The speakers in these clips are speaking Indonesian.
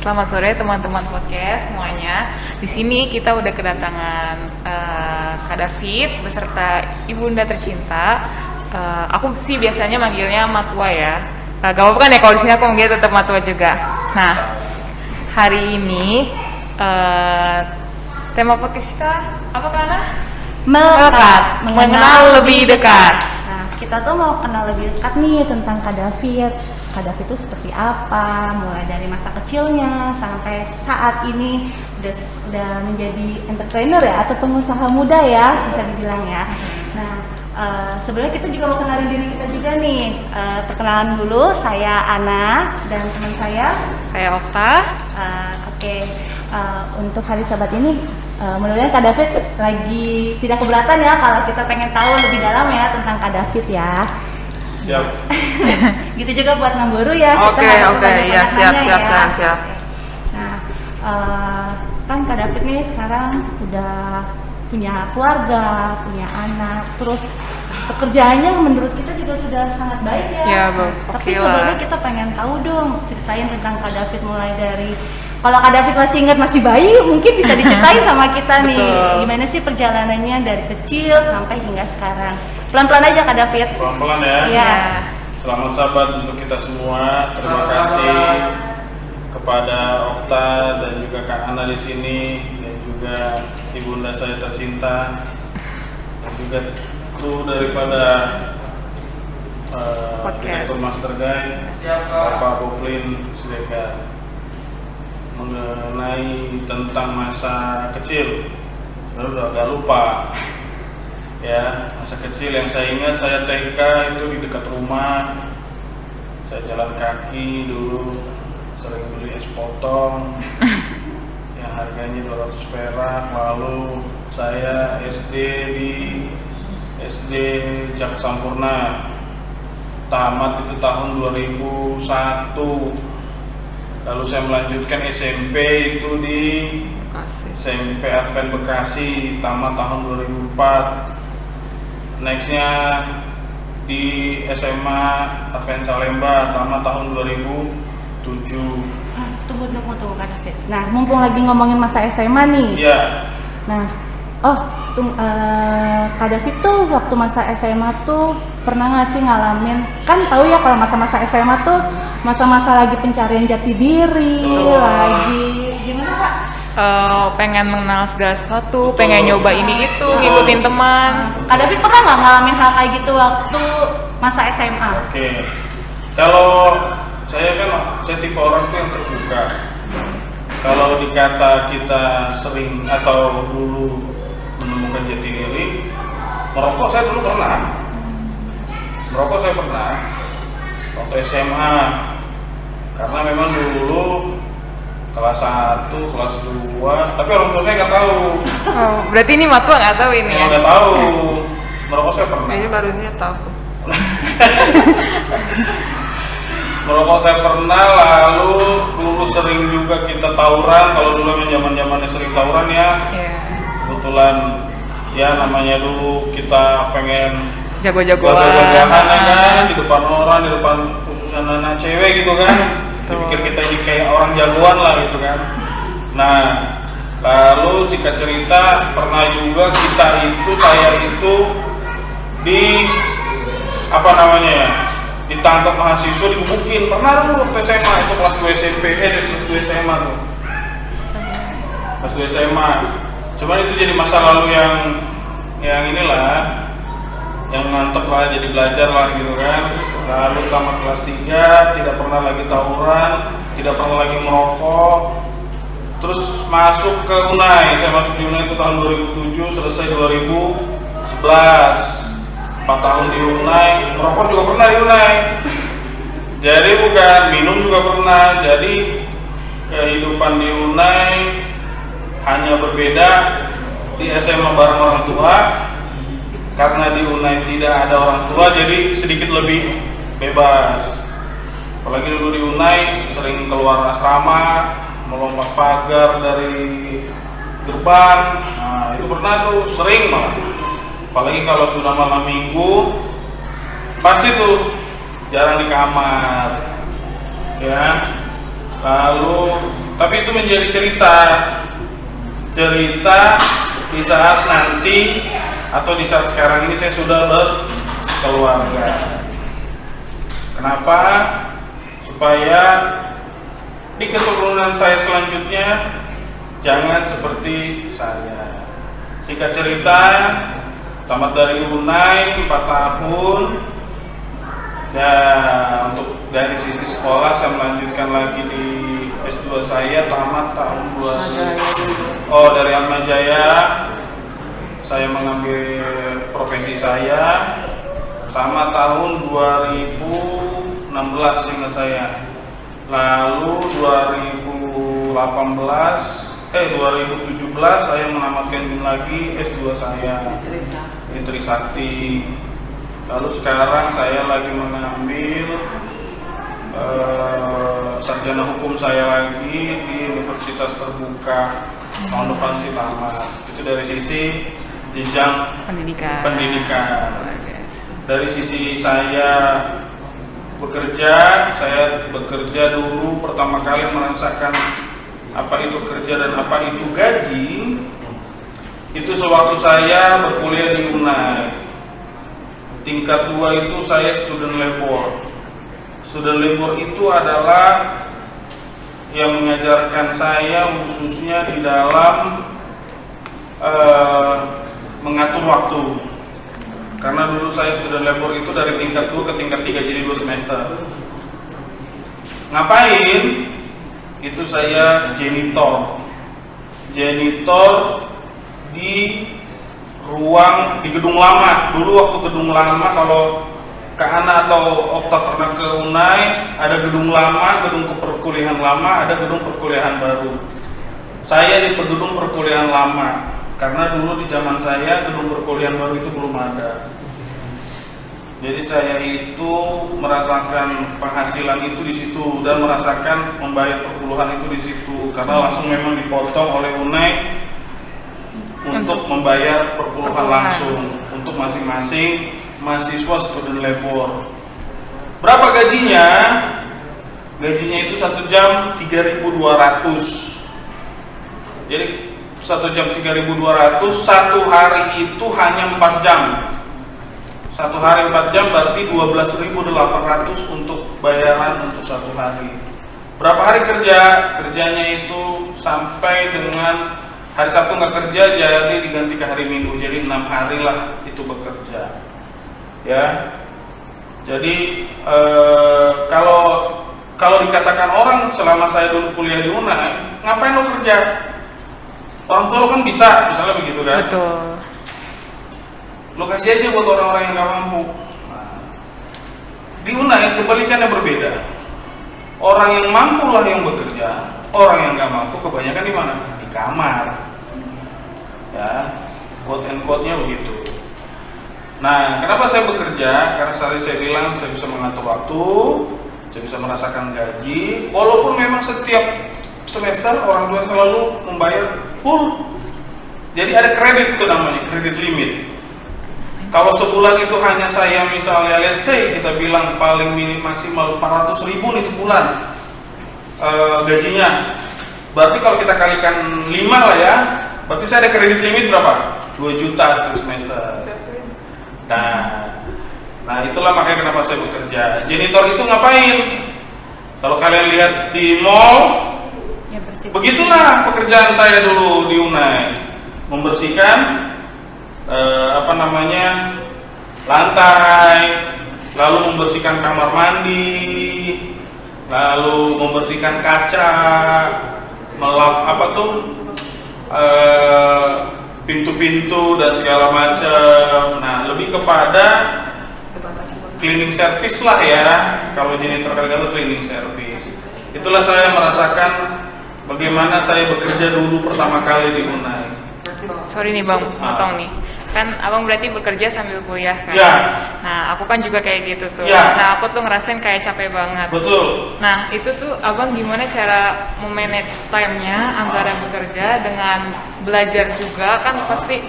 Selamat sore teman-teman podcast semuanya. Di sini kita udah kedatangan Kak David beserta ibunda tercinta. Aku sih biasanya manggilnya Matua ya. Gak apa-apa kan ya kalau di sini aku manggil tetap Matua juga. Nah, hari ini tema podcast kita apa Kana? Melekat, mengenal lebih dekat. Nah, kita tuh mau kenal lebih dekat nih tentang Kak David. Kak David itu seperti apa, mulai dari masa kecilnya sampai saat ini udah menjadi entrepreneur ya, atau pengusaha muda ya, bisa dibilang ya. Nah, sebenarnya kita juga mau kenalin diri kita juga nih. Perkenalan dulu, saya Ana dan teman saya Okta. Untuk hari Sabat ini mudah-mudahan Kak David lagi tidak keberatan ya kalau kita pengen tahu lebih dalam ya tentang Kak David ya. Siap. Gitu juga buat Namburu ya. Oke, ya siap. Nah, kan Kak David nih sekarang udah punya keluarga, punya anak, terus pekerjaannya menurut kita juga sudah sangat baik ya. Ya, Tapi sebelumnya kita pengen tahu dong, ceritain tentang Kak David mulai dari, kalau Kak David masih ingat masih bayi, mungkin bisa diceritain sama kita nih. Betul. Gimana sih perjalanannya dari kecil sampai hingga sekarang. Pelan-pelan aja Kak David. Pelan-pelan ya. Iya. Selamat Sabat untuk kita semua. Terima kasih kepada Okta dan juga Kak Ana di sini dan juga ibunda saya tercinta dan juga kru daripada Direktur Master Guide Bapak Boplin Siregar mengenai tentang masa kecil. Baru udah agak lupa ya, masa kecil yang saya ingat, saya TK itu di dekat rumah, saya jalan kaki dulu, sering beli es potong yang harganya 200 perak. Lalu saya SD di SD Jaka Sampurna, tamat itu tahun 2001. Lalu saya melanjutkan SMP itu di SMP Advent Bekasi, tamat tahun 2004. Nextnya di SMA Advent Salemba, tamat tahun 2007. Tunggu Kak David. Nah, mumpung lagi ngomongin masa SMA nih. Iya. Nah, Kak David tuh waktu masa SMA tuh pernah nggak sih ngalamin, kan tahu ya kalau masa-masa SMA tuh masa-masa lagi pencarian jati diri, lagi gimana Kak? Pengen mengenal segala sesuatu, pengen nyoba ini itu, ngikutin teman. Kak David pernah nggak ngalamin hal kayak gitu waktu masa SMA? Oke. Kalau saya tipe orang tuh yang terbuka. Kalau dikata kita sering atau dulu menemukan jati diri, merokok saya dulu pernah. Waktu SMA. Karena memang dulu kelas 1, kelas 2, tapi orang tua saya nggak tahu. Oh, berarti ini Matua nggak tahu ini ya? Nggak tahu. Merokok saya pernah. Ini baru ini tahu. Merokok saya pernah, lalu dulu sering juga kita tawuran. Kalau dulu zaman-zamannya sering tawuran ya. Iya. Kebetulan ya namanya dulu kita pengen Jago-jagoan. ya kan, di depan orang, di depan khususnya anak cewek gitu kan. Dipikir kita ini kayak orang jagoan lah gitu kan. Nah, lalu singkat cerita, pernah juga saya itu di ditangkap mahasiswa, digebukin. Pernah dulu waktu SMA, itu kelas 2 SMP, kelas 2 SMA tuh. Kelas 2 SMA. Cuman itu jadi masa lalu yang inilah, yang mantep lah, jadi belajar lah gitu kan. Lalu tamat kelas 3, tidak pernah lagi tawuran, tidak pernah lagi merokok. Terus masuk ke UNAI, saya masuk di UNAI itu tahun 2007, selesai 2011. 4 tahun di UNAI, merokok juga pernah di UNAI. Jadi bukan, minum juga pernah. Jadi kehidupan di UNAI hanya berbeda di SMA bareng orang tua. Karena di UNAI tidak ada orang tua, jadi sedikit lebih bebas. Apalagi dulu di UNAI sering keluar asrama, melompat pagar dari gerbang. Nah, itu pernah tuh, sering malah. Apalagi kalau sudah malam minggu, pasti tuh jarang di kamar, ya. Lalu Tapi itu menjadi cerita di saat nanti atau di saat sekarang ini saya sudah berkeluarga. Kenapa? Supaya di keturunan saya selanjutnya jangan seperti saya. Singkat cerita, tamat dari UNAI 4 tahun. Dan untuk dari sisi sekolah saya melanjutkan lagi di S2 saya tamat tahun 2000. Dari Atmajaya saya mengambil profesi saya tamat tahun 2016 ingat saya. Lalu 2017 saya menamatkan lagi S2 saya di Trisakti. Lalu sekarang saya lagi mengambil sarjana hukum saya lagi di Universitas Terbuka tahun depan sih tamat. Itu dari sisi jenjang pendidikan. Dari sisi saya bekerja dulu pertama kali merasakan apa itu kerja dan apa itu gaji itu sewaktu saya berkuliah di UNAI. Tingkat 2 itu saya student labor. Student labor itu adalah yang mengajarkan saya khususnya di dalam mengatur waktu. Karena dulu saya student labor itu dari tingkat 2 ke tingkat 3 jadi 2 semester. Ngapain? Itu saya janitor di gedung lama. Dulu waktu gedung lama, kalau Kak Ana atau Okta pernah ke UNAI, ada gedung lama, gedung perkuliahan lama, ada gedung perkuliahan baru. Saya di gedung perkuliahan lama, karena dulu di zaman saya gedung perkuliahan baru itu belum ada. Jadi saya itu merasakan penghasilan itu di situ dan merasakan membayar perpuluhan itu di situ, karena langsung memang dipotong oleh UNAI untuk membayar perpuluhan langsung untuk masing-masing mahasiswa student labor. Berapa gajinya? Gajinya itu 1 jam 3.200. Jadi 1 jam 3.200, 1 hari itu hanya 4 jam. 1 hari 4 jam berarti 12.800 untuk bayaran untuk 1 hari. Berapa hari kerja? Kerjanya itu sampai dengan hari Sabtu nggak kerja, jadi diganti ke hari Minggu, jadi 6 hari lah itu bekerja, ya. Jadi kalau dikatakan orang selama saya dulu kuliah di UNAI, ngapain lo kerja? Orang tua lo kan bisa, misalnya begitu kan? Betul. Lo kasih aja buat orang-orang yang nggak mampu. Nah, di UNAI kebalikannya berbeda. Orang yang mampu lah yang bekerja, orang yang nggak mampu kebanyakan di mana? Di kamar. Ya, quote and quote-nya begitu. Nah, kenapa saya bekerja? Karena saya bilang saya bisa mengatur waktu, saya bisa merasakan gaji, walaupun memang setiap semester orang tua selalu membayar full. Jadi ada kredit itu namanya, kredit limit. Kalau sebulan itu hanya saya misalnya, let's say kita bilang paling minim maksimal 400.000 nih sebulan gajinya. Berarti kalau kita kalikan 5 lah ya, berarti saya ada kredit limit berapa? 2 juta setiap semester. Nah itulah makanya kenapa saya bekerja. Janitor itu ngapain? Kalau kalian lihat di mall, Ya, begitulah pekerjaan saya dulu di UNAI. Membersihkan lantai, lalu membersihkan kamar mandi, lalu membersihkan kaca, melap pintu-pintu dan segala macam. Nah, lebih kepada cleaning service lah ya. Kalau janitor kata cleaning service. Itulah saya merasakan bagaimana saya bekerja dulu pertama kali di UNAI. Sorry nih Bang, potong nih. Kan Abang berarti bekerja sambil kuliah kan? Ya. Nah, aku kan juga kayak gitu tuh. Ya. Nah, aku tuh ngerasain kayak capek banget. Betul. Nah, itu tuh Abang gimana cara memanage time-nya antara bekerja dengan belajar juga? Kan pasti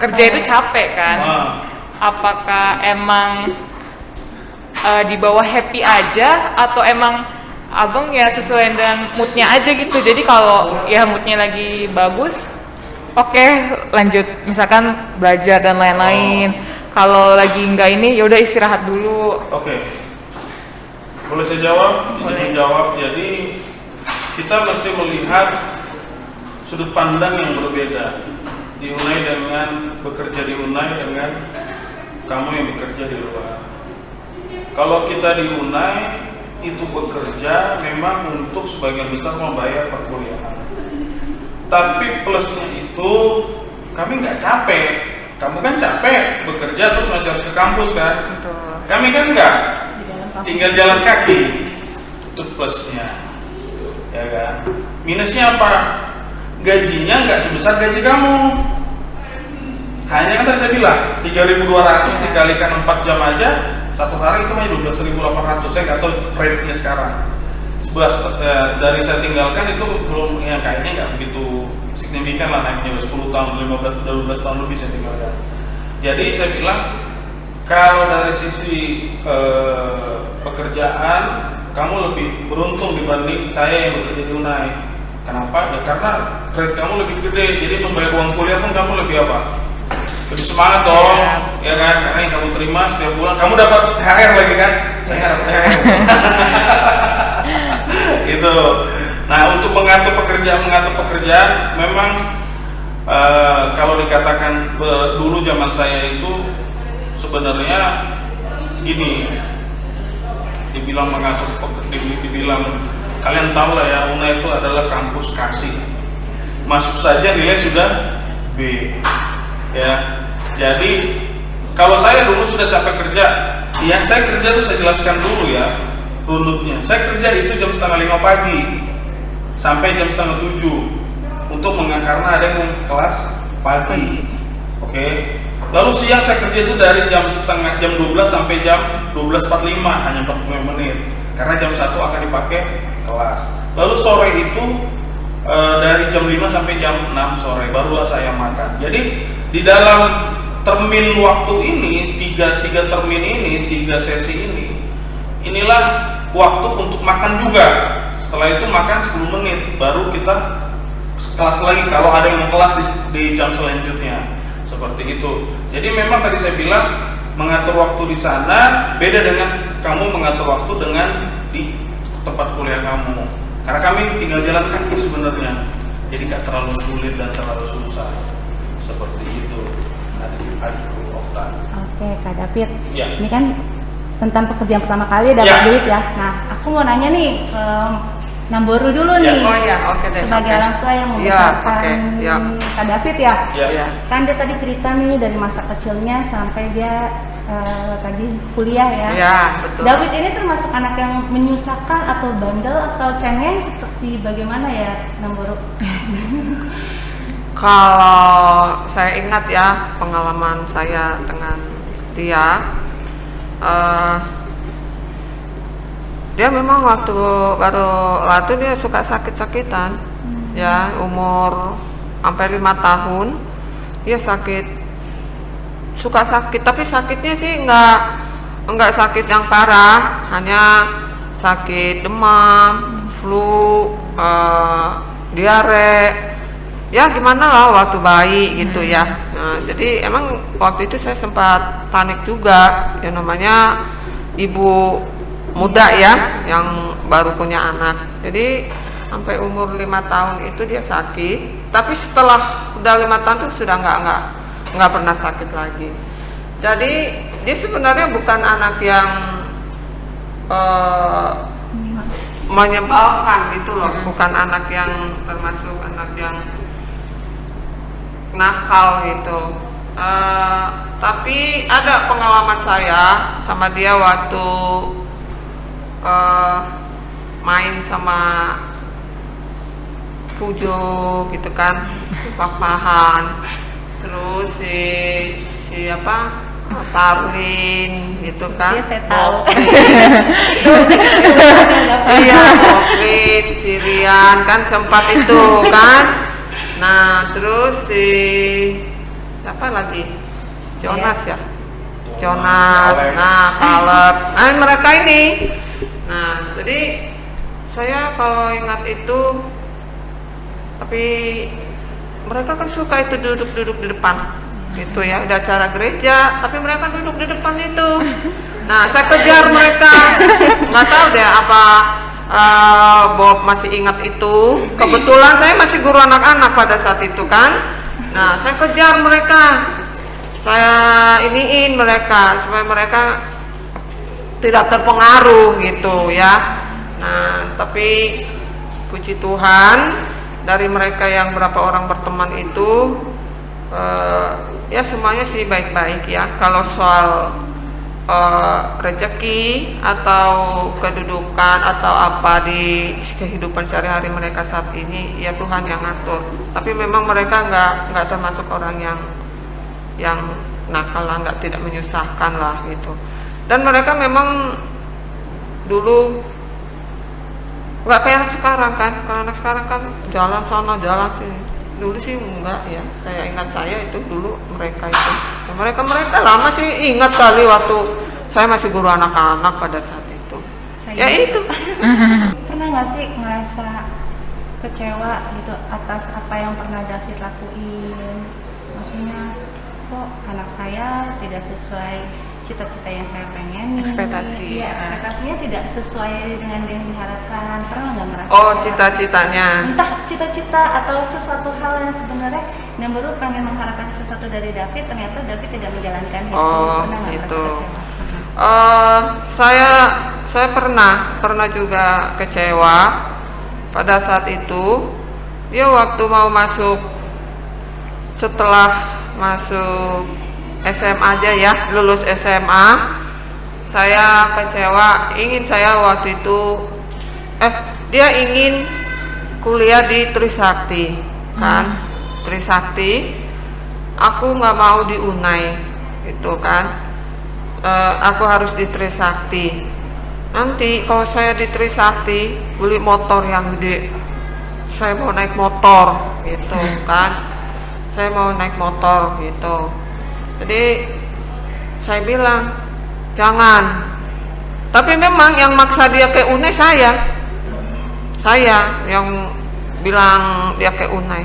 kerja itu capek kan? Apakah emang di bawah happy aja atau emang abang ya sesuai dengan moodnya aja gitu. Jadi kalau ya moodnya lagi bagus, oke, lanjut misalkan belajar dan lain-lain. Kalau lagi enggak ini ya udah istirahat dulu. Oke. Boleh saya jawab? Boleh. Izin jawab. Jadi kita mesti melihat sudut pandang yang berbeda di Unai dengan bekerja di Unai dengan kamu yang bekerja di luar. Kalau kita di Unai itu bekerja memang untuk sebagian besar membayar perkuliahan. Tapi plusnya itu kami nggak capek. Kamu kan capek bekerja terus masih harus ke kampus kan? Betul. Kami kan nggak, Di dalam kampus. tinggal jalan kaki. Itu plusnya, ya kan? Minusnya apa? Gajinya nggak sebesar gaji kamu. Hanya kan tadi saya bilang 3.200 dikalikan 4 jam aja, satu hari itu hanya 12.800. Saya nggak tahu rate-nya sekarang. 11 dari saya tinggalkan itu belum, yang kayaknya nggak begitu signifikan lah naiknya, 10 tahun, 12 tahun lebih saya tinggalkan. Jadi saya bilang kalau dari sisi pekerjaan kamu lebih beruntung dibanding saya yang bekerja di Unai. Kenapa? Ya karena rate kamu lebih gede, jadi membayar uang kuliah pun kamu lebih apa? Lebih semangat dong, ya kan? Karena yang kamu terima setiap bulan, kamu dapat THR lagi kan? Saya nggak dapat THR. Gitu. Nah, untuk mengatur pekerjaan memang kalau dikatakan dulu zaman saya itu sebenarnya gini, dibilang mengatur dibilang kalian tahu lah ya, Unai itu adalah kampus kasih. Masuk saja nilai sudah B. Ya. Jadi kalau saya dulu sudah capek kerja, yang saya kerja itu saya jelaskan dulu ya runutnya. Saya kerja itu jam 4:30 pagi sampai jam 6:30 untuk karena ada yang kelas pagi. Oke. Lalu siang saya kerja itu dari jam 12 sampai jam 12.45, hanya 45 menit. Karena jam 1 akan dipakai kelas. Lalu sore itu dari jam 5 sampai jam 6 sore barulah saya makan. Jadi di dalam termin waktu ini, tiga termin ini, 3 sesi ini, inilah waktu untuk makan juga. Setelah itu makan 10 menit baru kita kelas lagi kalau ada yang mau kelas di jam selanjutnya. Seperti itu. Jadi memang tadi saya bilang mengatur waktu di sana beda dengan kamu mengatur waktu dengan di tempat kuliah kamu. Karena kami tinggal jalan kaki sebenarnya. Jadi nggak terlalu sulit dan terlalu susah. Seperti itu. Adikku Okta. Oke, Kak David. Ya. Ini kan tentang pekerjaan pertama kali dapat Ya. duit ya. Nah, aku mau nanya nih ke Namboru dulu Ya. nih. Oh ya, oke deh. Sebagai oke. orang tua yang Iya, membesarkan oke, ya. Kak David ya. Ya. Iya. Kan dia tadi cerita nih dari masa kecilnya sampai dia tadi kuliah ya. Iya, betul. David ini termasuk anak yang menyusahkan atau bandel atau cengeng seperti bagaimana ya, Namboru? Kalau saya ingat ya pengalaman saya dengan dia, dia memang waktu baru latih dia suka sakit-sakitan, ya umur sampai 5 tahun dia suka sakit, tapi sakitnya sih enggak sakit yang parah, hanya sakit demam, flu, diare. Ya gimana lah waktu bayi gitu ya. Nah, jadi emang waktu itu saya sempat panik juga. Ya namanya ibu muda ya yang baru punya anak. Jadi sampai umur 5 tahun itu dia sakit. Tapi setelah udah 5 tahun tuh sudah nggak pernah sakit lagi. Jadi dia sebenarnya bukan anak yang menyebalkan gitu loh. Bukan anak yang termasuk anak yang nakal gitu. Tapi ada pengalaman saya sama dia waktu main sama Pujo gitu kan, papahan, terus si apa Tarlin gitu kan. Iya, saya tahu. Iya, Covid, Sirian kan sempat itu kan. Nah, terus siapa lagi? Jonas ya? Jonas. Caleb. Nah, Caleb. Nah, mereka ini. Nah, jadi Saya kalau ingat itu, tapi mereka kan suka itu duduk-duduk di depan gitu ya, ada acara gereja tapi mereka duduk di depan itu. Nah saya kejar mereka, nggak tahu deh apa Bob masih ingat itu. Kebetulan saya masih guru anak-anak pada saat itu kan. Nah saya kejar mereka, saya iniin mereka supaya mereka tidak terpengaruh gitu ya. Nah tapi puji Tuhan, dari mereka yang berapa orang berteman itu ya semuanya sih baik-baik ya. Kalau soal rezeki atau kedudukan atau apa di kehidupan sehari-hari mereka saat ini, ya Tuhan yang ngatur. Tapi memang mereka nggak termasuk orang yang nakal lah, nggak tidak menyusahkan lah gitu. Dan mereka memang dulu nggak kayak anak sekarang kan. Kalau anak sekarang kan jalan sana jalan sini, dulu sih enggak ya. Saya ingat saya itu dulu mereka itu ya, mereka lama sih ingat kali waktu saya masih guru anak-anak pada saat itu. Ya itu Pernah nggak sih ngerasa kecewa gitu atas apa yang pernah David lakuin? Maksudnya kok anak saya tidak sesuai cita-cita yang saya pengen. Ekspektasi. Iya, ekspektasinya tidak sesuai dengan yang diharapkan. Pernah nggak ngerasa? oh cita-citanya. Entah cita-cita atau sesuatu hal yang sebenarnya yang baru pengen mengharapkan sesuatu dari David, ternyata David tidak menjalankan itu. Oh, Pernah nggak itu. merasa kecewa? Saya pernah juga kecewa pada saat itu. Ya waktu mau masuk, setelah masuk SMA aja ya, lulus SMA, saya kecewa. Saya waktu itu dia ingin kuliah di Trisakti kan. Trisakti, aku nggak mau di Unai itu kan. Aku harus di Trisakti. Nanti kalau saya di Trisakti beli motor yang gede, saya mau naik motor gitu kan. Saya mau naik motor gitu. Jadi saya bilang jangan. Tapi memang yang maksa dia ke Unai saya yang bilang dia ke Unai.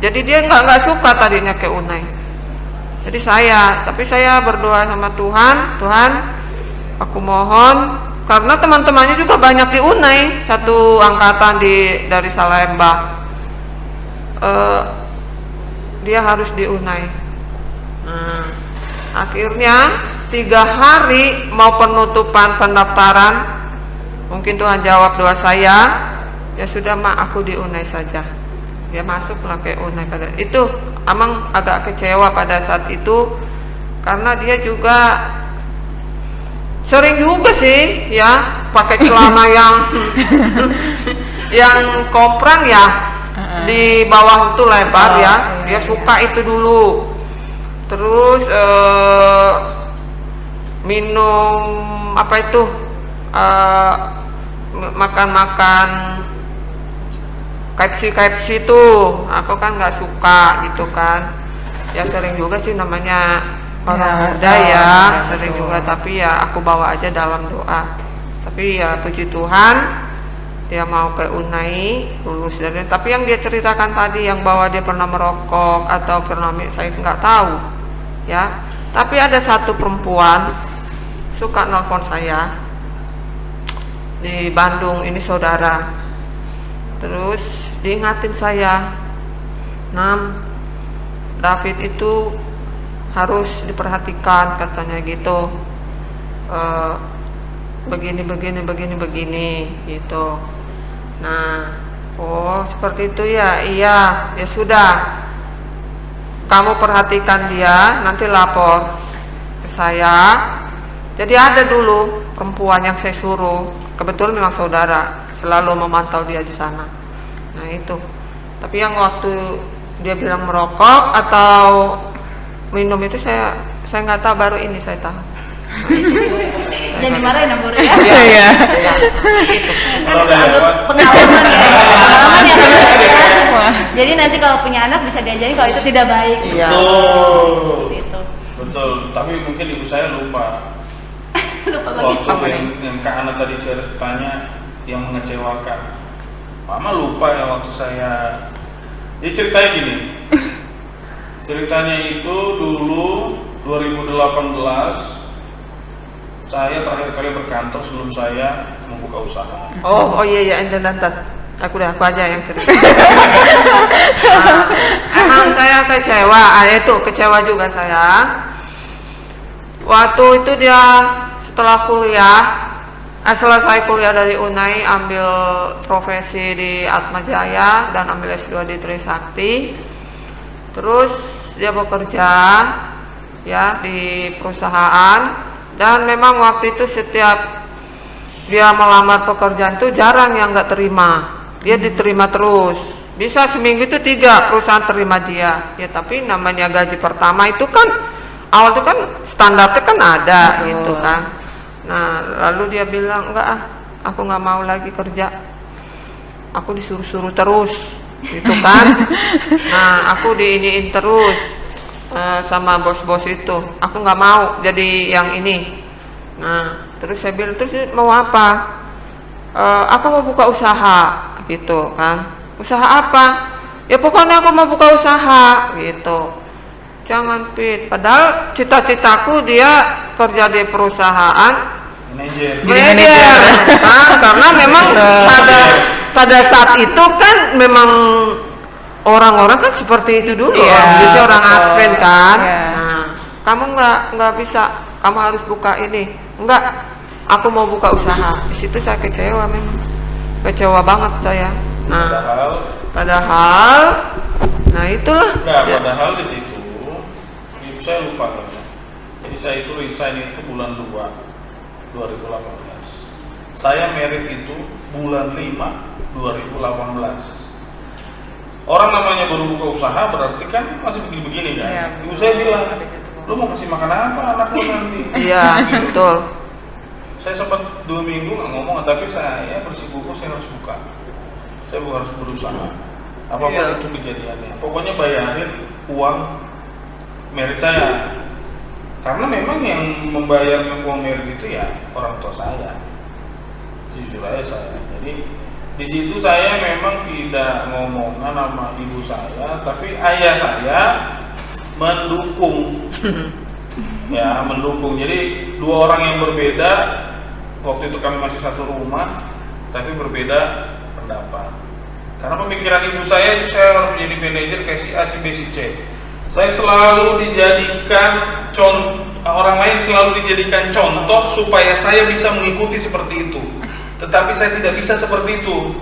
Jadi dia nggak suka tadinya ke Unai. Jadi tapi saya berdoa sama Tuhan, aku mohon, karena teman-temannya juga banyak di Unai, satu angkatan dari Salemba. Dia harus di Unai. Nah, akhirnya 3 hari mau penutupan pendaftaran, mungkin Tuhan jawab doa saya. Ya sudah aku di Unai saja. Dia masuklah ke Unai pada itu. Emang agak kecewa pada saat itu, karena dia juga sering juga sih ya pakai celana yang komprang ya, di bawah itu lebar ya. Dia suka itu dulu. Terus minum apa itu, makan KFC tuh, aku kan nggak suka gitu kan. Ya sering juga sih, namanya orang muda ya, sering juga. Tapi ya aku bawa aja dalam doa. Tapi ya puji Tuhan, dia mau ke Unai, lulus dari. Tapi yang dia ceritakan tadi, yang bahwa dia pernah merokok atau pernah, saya nggak tahu ya. Tapi ada satu perempuan suka nelfon saya di Bandung, ini saudara. Terus diingatin saya, David itu harus diperhatikan katanya gitu, begini gitu. Nah, oh seperti itu ya. Iya, ya sudah, kamu perhatikan dia, nanti lapor ke saya. Jadi ada dulu perempuan yang saya suruh, kebetulan memang saudara, selalu memantau dia di sana. Nah itu. Tapi yang waktu dia bilang merokok atau minum itu saya nggak tahu, baru ini saya tahu. Dan dimarahin sama guru ya. Iya. Kalau udah lewat, Pengalaman ya. Jadi nanti kalau punya anak bisa diajarin kalau itu tidak baik. Iya. betul, Gitu. betul. Tapi mungkin ibu saya lupa. Lupa Waktu bagi. yang Kak Ana tadi ceritanya, yang mengecewakan. Mama lupa ya waktu saya. Jadi ceritanya gini. Ceritanya itu dulu 2018 saya terakhir kali berkantor sebelum saya membuka usaha. Oh iya entar. Aku aja yang cerita. Emang saya kecewa, itu kecewa juga saya. Waktu itu dia setelah selesai kuliah dari UNAI, ambil profesi di Atmajaya dan ambil S2 di Trisakti. Terus dia bekerja ya di perusahaan, dan memang waktu itu setiap dia melamar pekerjaan itu jarang yang nggak terima. Dia diterima terus. Bisa seminggu itu 3 perusahaan terima dia. Ya tapi namanya gaji pertama itu kan awal itu kan standarnya kan ada gitu kan. Nah lalu dia bilang enggak aku nggak mau lagi kerja. Aku disuruh-suruh terus gitu kan. Nah aku diiniin terus sama bos-bos itu. Aku nggak mau jadi yang ini. Nah terus saya bilang, terus mau apa? Aku mau buka usaha gitu kan. Usaha apa? Ya pokoknya aku mau buka usaha gitu. Jangan Pit, padahal cita-citaku dia kerja di perusahaan manajer kan, karena memang pada saat itu kan memang orang-orang kan seperti itu dulu, jadi orang admin kan. Nah, kamu nggak bisa, kamu harus buka ini. Enggak, aku mau buka usaha. Di situ saya kecewa, memang kecewa banget saya. Nah, padahal nah itulah. Padahal di situ ibu saya lupa kan. Jadi saya itu resign itu bulan 2 2018. Saya merit itu bulan 5 2018. Orang namanya baru buka usaha berarti kan masih begini-begini kan. Ya, ibu saya bilang, lu mau kasih makan apa anak lu nanti? Iya, betul. Saya sempat 2 minggu nggak ngomong, tapi saya bersikukuh saya harus buka. Saya harus berusaha. Apapun itu kejadiannya. Pokoknya bayarin uang merit saya. Karena memang yang membayar uang merit itu ya orang tua saya. Jujur aja saya. Jadi di situ saya memang tidak ngomongan sama ibu saya, tapi ayah saya mendukung. Ya, mendukung. Jadi 2 orang yang berbeda. Waktu itu kami masih satu rumah, tapi berbeda pendapat. Karena pemikiran ibu saya itu saya harus menjadi manajer kayak si A, si B, si C. Saya selalu dijadikan orang lain selalu dijadikan contoh supaya saya bisa mengikuti seperti itu. Tetapi saya tidak bisa seperti itu.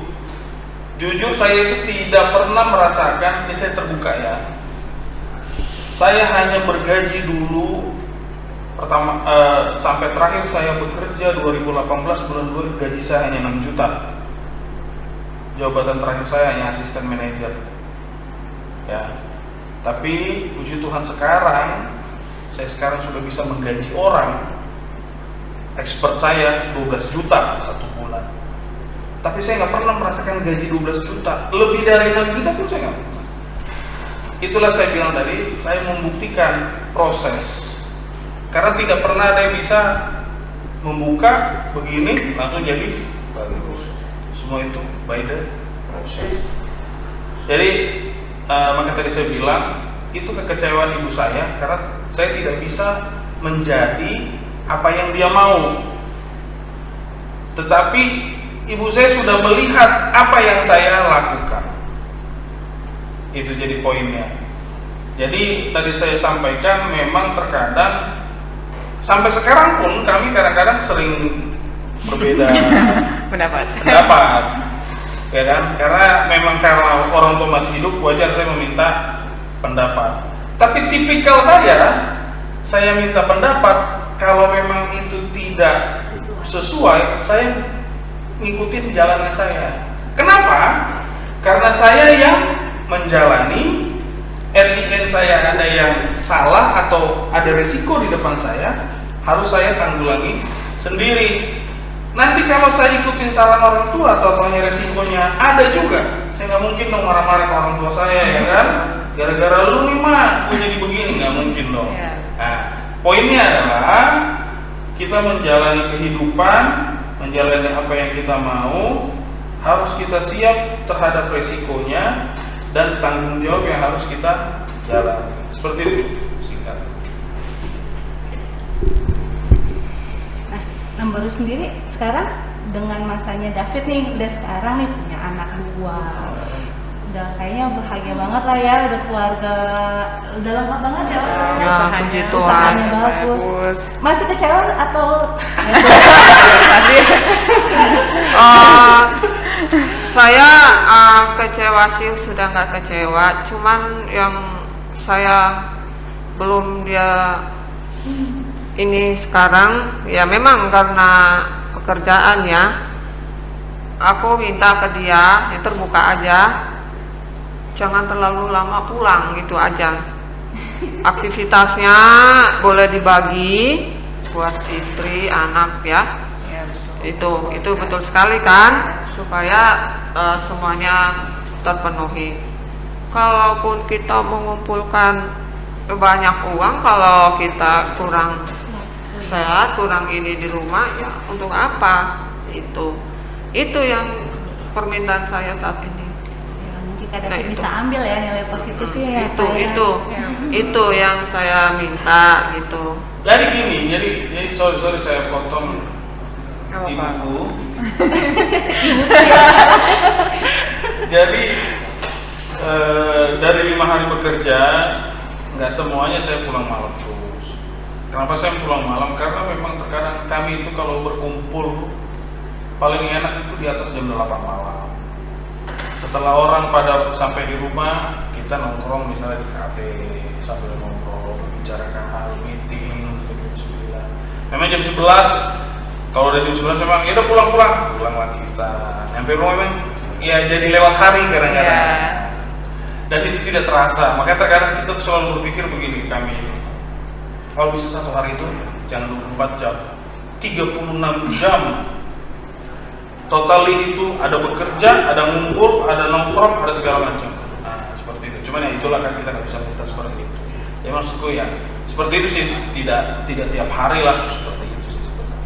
Jujur saya itu tidak pernah merasakan, ini saya terbuka ya. Saya hanya bergaji dulu pertama sampai terakhir saya bekerja 2018 bulan 2 gaji saya hanya 6 juta. Jabatan terakhir saya hanya asisten manajer. Ya. Tapi puji Tuhan saya sekarang sudah bisa menggaji orang. Expert saya 12 juta satu bulan. Tapi saya nggak pernah merasakan gaji 12 juta. Lebih dari 6 juta pun saya nggak pernah. Itulah saya bilang tadi, saya membuktikan proses. Karena tidak pernah ada yang bisa membuka begini langsung jadi bagus. Semua itu by the process. Jadi maka tadi saya bilang itu kekecewaan ibu saya karena saya tidak bisa menjadi apa yang dia mau. Tetapi ibu saya sudah melihat apa yang saya lakukan. Itu jadi poinnya. Jadi tadi saya sampaikan memang terkadang sampai sekarang pun kami kadang-kadang sering berbeda pendapat. Ya kan? Karena memang karena orang tua masih hidup wajar saya meminta pendapat. Tapi tipikal saya minta pendapat kalau memang itu tidak sesuai, saya ngikutin jalannya saya. Kenapa? Karena saya yang menjalani, at the end saya ada yang salah atau ada resiko di depan saya, harus saya tanggulangi sendiri. Nanti kalau saya ikutin saran orang tua, totalnya resikonya ada juga. Saya nggak mungkin dong marah-marah ke orang tua saya, ya kan? Gara-gara lu nih mak, gue jadi begini, nggak mungkin dong. Nah, poinnya adalah kita menjalani kehidupan menjalani apa yang kita mau, harus kita siap terhadap resikonya dan tanggung jawab yang harus kita jalani. Seperti itu singkat. Nah, Nambaru sendiri sekarang dengan masanya David nih, udah sekarang nih punya anak 2. Udah kayaknya bahagia banget lah ya, udah keluarga, udah lengkap banget ya orangnya. Ya, usahanya, puji Tuhan. Usahanya bagus. Masih kecewa atau Masih. Saya kecewa sih, sudah nggak kecewa, cuman yang saya belum dia ini sekarang ya memang karena pekerjaan ya, aku minta ke dia ya terbuka aja, jangan terlalu lama pulang gitu aja. Aktivitasnya boleh dibagi buat istri, anak ya. Ya, betul. Itu betul sekali kan, supaya semuanya terpenuhi. Kalaupun kita mengumpulkan banyak uang, kalau kita kurang sehat, kurang ini di rumah, ya untuk apa? Itu yang permintaan saya saat ini. ya, mungkin kadang Nah, itu. bisa ambil ya nilai positifnya ya, Pak, ya. Itu yang saya minta gitu. Jadi gini, jadi sorry saya potong Gak apa-apa. ibuku. Jadi dari 5 hari bekerja, nggak semuanya saya pulang malam terus. Kenapa saya pulang malam? Karena memang terkadang kami itu kalau berkumpul paling enak itu di atas jam 8 malam. Setelah orang pada sampai di rumah, kita nongkrong misalnya di kafe sambil nongkrong, membicarakan hal meeting jam 9. Memang jam 11, kalau udah jam 11 memang ya udah pulang lagi kita. Nyampe rumah memang ya jadi lewat hari kadang-kadang. Iya. Dan itu tidak terasa. Makanya terkadang kita tuh selalu berpikir begini, kami ini kalau bisa satu hari itu jangan 24 jam, 36 jam. Totali itu ada bekerja, ada ngumpul, ada nongkrong, ada segala macam. Nah, seperti itu. Cuman ya itulah kan kita nggak bisa minta seperti itu. Ya maksudku ya seperti itu sih, tidak tiap hari lah seperti itu sih sebenarnya.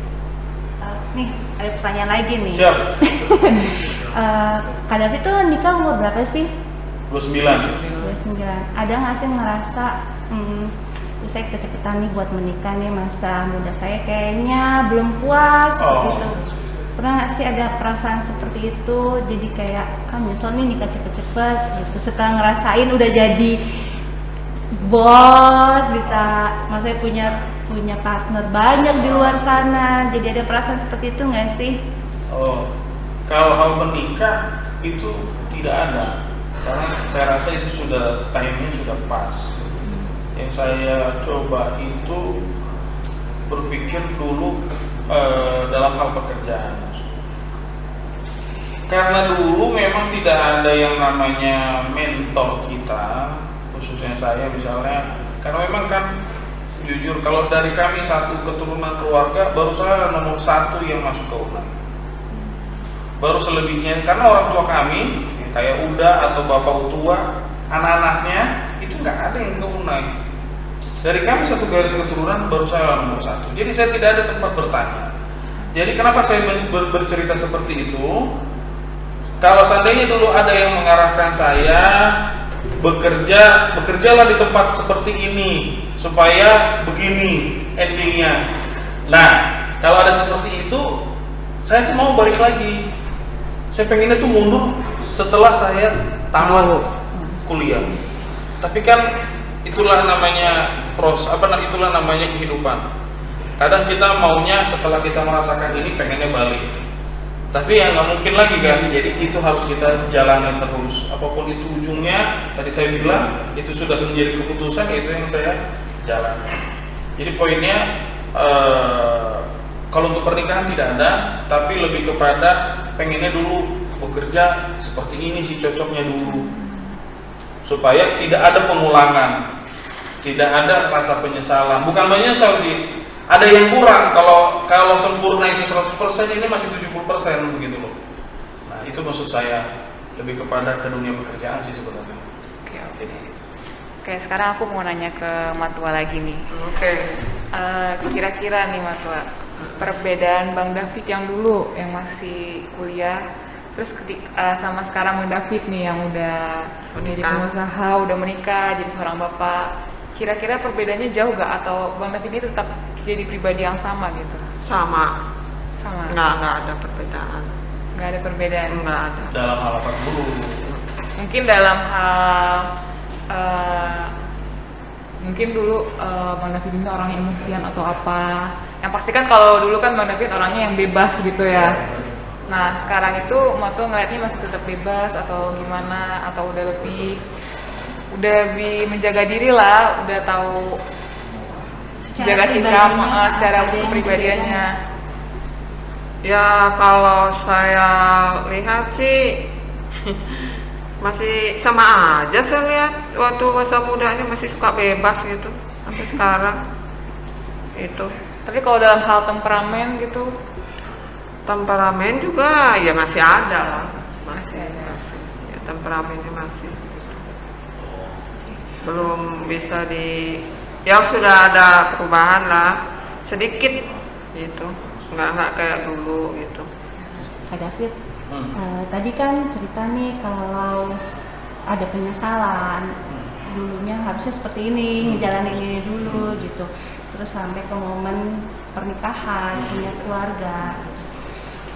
Nih, ada pertanyaan lagi nih. Siap. Kak David tuh nikah umur berapa sih? 29. 29. Ada nggak sih ngerasa saya kecepatan nih buat menikah nih, masa muda saya kayaknya belum puas seperti Oh. itu. Pernah nggak sih ada perasaan seperti itu? Jadi kayak nyesel nih nikah cepet-cepet gitu. Setelah ngerasain udah jadi bos, bisa maksudnya punya partner banyak di luar sana. Jadi ada perasaan seperti itu nggak sih? Oh, kalau hal menikah itu tidak ada, karena saya rasa itu sudah timenya sudah pas. Yang saya coba itu berpikir dulu dalam hal pekerjaan, karena dulu memang tidak ada yang namanya mentor kita, khususnya saya misalnya, karena memang kan jujur kalau dari kami satu keturunan keluarga baru saya nomor 1 yang masuk ke UNAI. Baru selebihnya karena orang tua kami kayak Uda atau bapak tua, anak-anaknya itu nggak ada yang ke UNAI. Dari kami satu garis keturunan baru saya nomor 1. Jadi saya tidak ada tempat bertanya. Jadi kenapa saya bercerita seperti itu? Kalau seandainya dulu ada yang mengarahkan saya bekerjalah di tempat seperti ini supaya begini endingnya. Nah, kalau ada seperti itu, saya tuh mau balik lagi. Saya pengennya tuh mundur setelah saya tamat kuliah. Tapi kan itulah namanya itulah namanya kehidupan. Kadang kita maunya setelah kita merasakan ini pengennya balik. Tapi ya nggak mungkin lagi kan. Jadi itu harus kita jalani terus. Apapun itu ujungnya, tadi saya bilang itu sudah menjadi keputusan, itu yang saya jalani. Jadi poinnya kalau untuk pernikahan tidak ada, tapi lebih kepada pengennya dulu bekerja seperti ini sih cocoknya dulu, supaya tidak ada pengulangan, tidak ada rasa penyesalan. Bukan menyesal sih, ada yang kurang. Kalau sempurna itu 100%, ini masih 70% begitu loh. Nah itu maksud saya, lebih kepada ke dunia pekerjaan sih sebenarnya. Oke. Oke, sekarang aku mau nanya ke Matua lagi nih. Oke. Kira-kira nih Matua, perbedaan Bang David yang dulu yang masih kuliah, terus sama sekarang Bang David nih yang udah menjadi pengusaha, udah menikah, jadi seorang bapak. Kira-kira perbedaannya jauh gak? Atau Bang David ini tetap jadi pribadi yang sama gitu? Sama. Nggak ada perbedaan. Nggak ada perbedaan? Nggak ada. Dalam hal apa dulu? Mungkin dalam hal mungkin dulu Bang David ini orang emosian atau apa. Yang pasti kan kalau dulu kan Bang David orangnya yang bebas gitu ya. Nah sekarang itu Matu ngeliatnya masih tetap bebas atau gimana, atau udah lebih menjaga diri lah, udah tahu jaga sikap secara kepribadiannya. Ya kalau saya lihat sih masih sama aja, saya lihat waktu masa mudanya masih suka bebas gitu sampai sekarang itu. Tapi kalau dalam hal temperamen gitu, temperamen juga ya masih ada lah, masih ada. ya, temperamennya masih belum bisa ya sudah ada perubahan lah sedikit gitu, nggak kayak dulu gitu. Kak David, tadi kan cerita nih kalau ada penyesalan, dulunya harusnya seperti ini, ngejalanin ini dulu gitu, terus sampai ke momen pernikahan, punya keluarga gitu.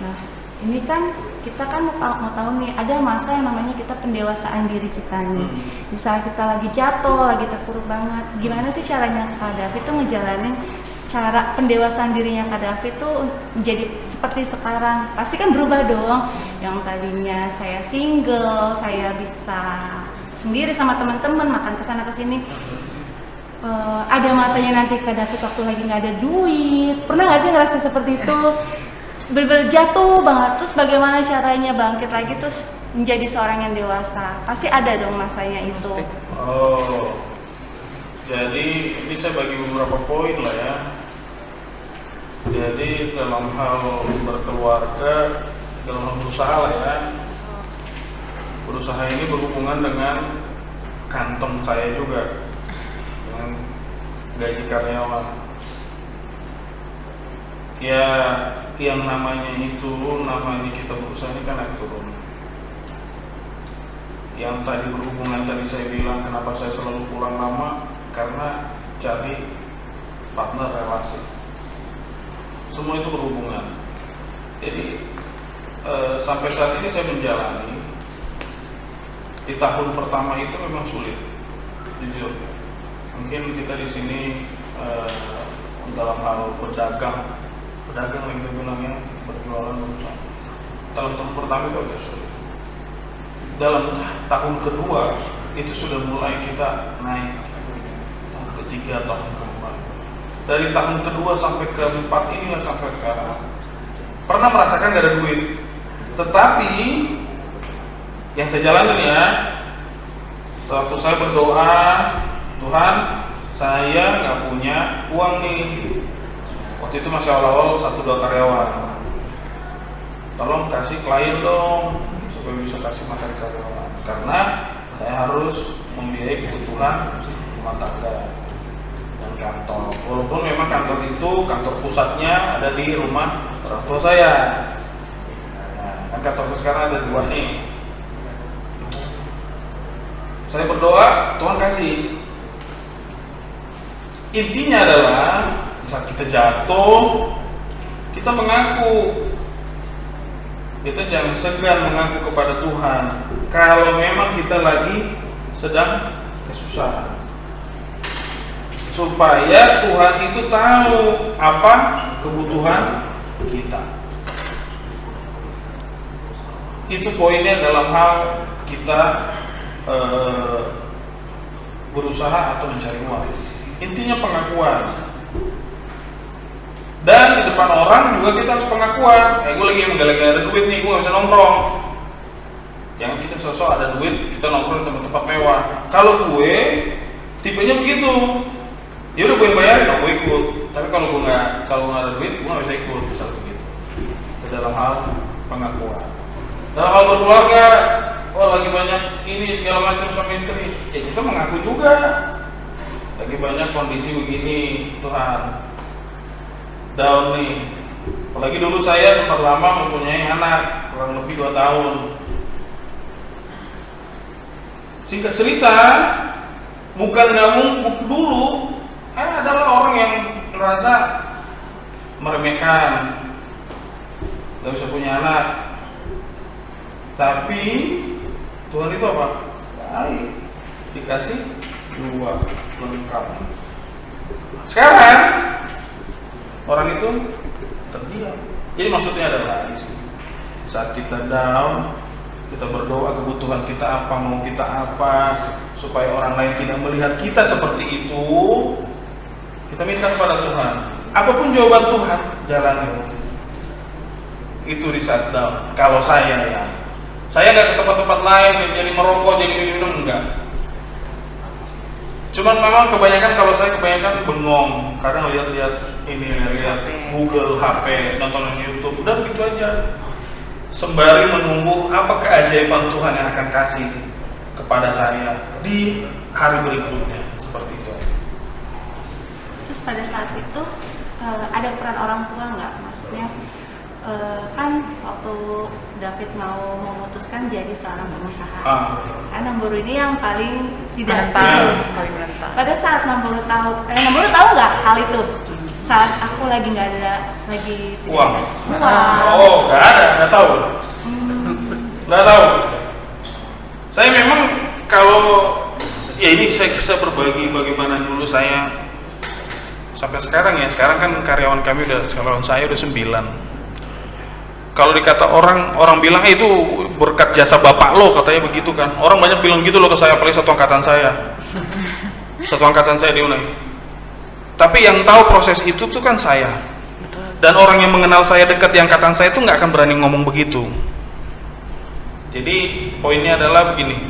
Nah ini kan kita kan mau tahu nih, ada masa yang namanya kita pendewasaan diri kita nih. Di saat kita lagi jatuh, lagi terpuruk banget, gimana sih caranya Kak David tuh ngejalanin cara pendewasaan dirinya Kak David tuh menjadi seperti sekarang? Pasti kan berubah dong. Yang tadinya saya single, saya bisa sendiri sama teman-teman makan kesana kesini. Ada masanya nanti Kak David waktu lagi nggak ada duit. Pernah nggak sih ngerasa seperti itu? Bener-bener jatuh banget. Terus bagaimana caranya bangkit lagi terus menjadi seorang yang dewasa? Pasti ada dong masanya itu. Oh, jadi ini saya bagi beberapa poin lah ya. Jadi dalam hal berkeluarga, dalam hal berusaha lah ya. Berusaha ini berhubungan dengan kantong saya juga, dengan gaji karyawan. Ya, yang namanya kita berusaha ini kan naik turun. Yang tadi berhubungan tadi saya bilang kenapa saya selalu pulang lama, karena cari partner relasi. Semua itu berhubungan. Jadi sampai saat ini saya menjalani. Di tahun pertama itu memang sulit, jujur. Mungkin kita di sini dalam hal pedagang yang kita bilangnya berjualan berusaha. Dalam tahun pertama itu agak sulit. Dalam tahun kedua itu sudah mulai kita naik. Tahun ketiga, tahun keempat. Dari tahun kedua sampai keempat inilah sampai sekarang pernah merasakan gak ada duit, tetapi yang saya jalanin ya, sewaktu saya berdoa, Tuhan saya nggak punya uang nih. Waktu itu masih awal-awal 1-2 karyawan, tolong kasih klien dong supaya bisa kasih makan karyawan, karena saya harus membiayai kebutuhan rumah tangga dan kantor. Walaupun memang kantor itu kantor pusatnya ada di rumah orang tua saya. Nah, kan kantor saya sekarang ada 2 nih. Saya berdoa, Tuhan kasih. Intinya adalah saat kita jatuh, kita mengaku. Kita jangan segan mengaku kepada Tuhan kalau memang kita lagi sedang kesusahan, supaya Tuhan itu tahu apa kebutuhan kita. Itu poinnya dalam hal kita berusaha atau mencari uang. Intinya pengakuan. Dan di depan orang juga kita harus pengakuan. Gue lagi menggalak-galak ada duit nih, gue gak bisa nongkrong. Jangan kita sosok ada duit, kita nongkrong di tempat-tempat mewah. Kalau gue tipenya begitu, ya udah gue yang bayarin, gue ikut. Tapi kalau nggak ada duit, gue nggak bisa ikut, misalnya begitu. Itu dalam hal pengakuan. Dalam hal berkeluarga, lagi banyak ini segala macam suami istri, ya kita mengaku juga. Lagi banyak kondisi begini, Tuhan. down nih. Apalagi dulu saya sempat lama mempunyai anak, kurang lebih 2 tahun. Singkat cerita, bukan nggak mungkin dulu, saya adalah orang yang merasa meremehkan, nggak bisa punya anak. Tapi Tuhan itu apa? Baik, dikasih 2 lengkap. Sekarang orang itu terdiam. Jadi maksudnya adalah saat kita down, kita berdoa kebutuhan kita apa, mau kita apa, supaya orang lain tidak melihat kita seperti itu, kita minta kepada Tuhan. Apapun jawaban Tuhan, jalani. Itu di saat down. Kalau saya nggak ke tempat-tempat lain, jadi merokok, jadi minum, enggak. Cuman memang kebanyakan bengong, kadang lihat Google, HP, nonton YouTube, udah begitu aja. Sembari menunggu apa keajaiban Tuhan yang akan kasih kepada saya di hari berikutnya, seperti itu. Terus pada saat itu ada peran orang tua nggak? Maksudnya kan waktu David mau memutuskan jadi seorang pengusaha, kan Namburu ini yang paling tidak stabil. Pada saat Namburu tahu nggak hal itu? Saat aku lagi nggak ada uang. Oh, nggak tahu. Nggak tahu. Saya memang kalau ini saya berbagi bagaimana dulu saya sampai sekarang ya. Sekarang kan karyawan saya udah 9. Kalau dikata orang bilang itu berkat jasa bapak lo, katanya begitu kan. Orang banyak bilang gitu loh ke saya, apalagi satu angkatan saya di UNAI. Tapi yang tahu proses itu tuh kan saya. Dan orang yang mengenal saya dekat di angkatan saya itu nggak akan berani ngomong begitu. Jadi poinnya adalah begini.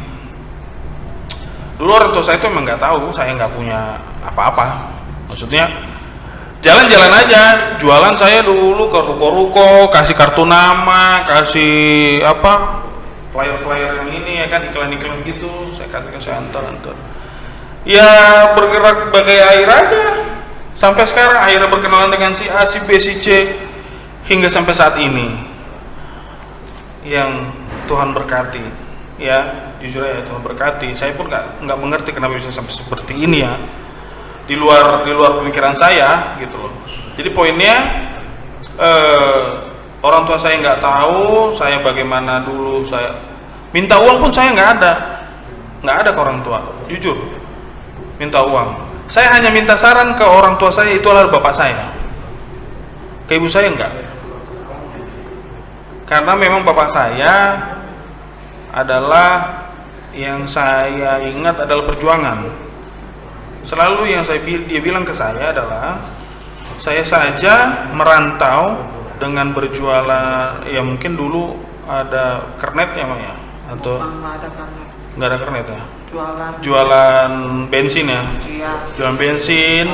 Dulu orang tua saya itu emang nggak tahu saya nggak punya apa-apa. Maksudnya jalan-jalan aja, jualan saya dulu ke ruko-ruko, kasih kartu nama, kasih flyer-flyer yang ini ya kan, iklan-iklan gitu, saya kasih antar. Ya bergerak bagai air aja, sampai sekarang akhirnya berkenalan dengan si A, si B, si C, hingga sampai saat ini. Yang Tuhan berkati, ya jujur ya Tuhan berkati. Saya pun nggak mengerti kenapa bisa sampai seperti ini ya. Di luar pemikiran saya gitu loh. Jadi poinnya orang tua saya nggak tahu saya bagaimana dulu, saya minta uang pun saya nggak ada ke orang tua, jujur minta uang. Saya hanya minta saran ke orang tua saya, itu adalah bapak saya, ke ibu saya enggak, karena memang bapak saya adalah yang saya ingat adalah perjuangan. Selalu yang dia bilang ke saya adalah saya saja merantau dengan berjualan, ya mungkin dulu ada kernet ya Maya, atau nggak ada kernet ya, jualan bensin ya, jualan bensin,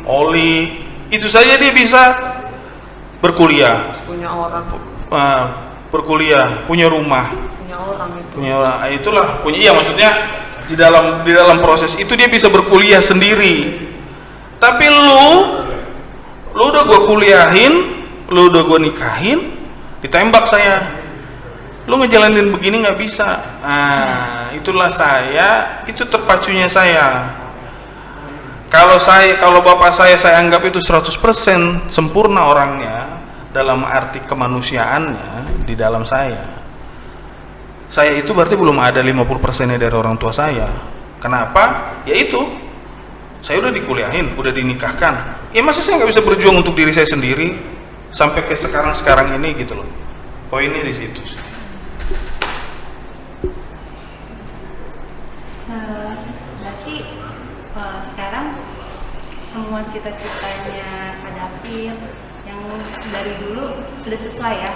oli, itu saja dia bisa berkuliah, punya rumah, itulah punya, iya maksudnya di dalam proses itu dia bisa berkuliah sendiri. Tapi lu udah gue kuliahin, lu udah gue nikahin, ditembak saya, lu ngejalanin begini nggak bisa. Itulah saya, itu terpacunya saya. Kalau bapak saya anggap itu 100% sempurna orangnya dalam arti kemanusiaannya di dalam saya itu berarti belum ada 50%-nya dari orang tua saya. Kenapa? Ya itu, saya udah dikuliahin, udah dinikahkan. Ya masa saya nggak bisa berjuang untuk diri saya sendiri sampai ke sekarang ini gitu loh. Poinnya di situ. Berarti sekarang semua cita-citanya Kak David yang dari dulu sudah sesuai ya?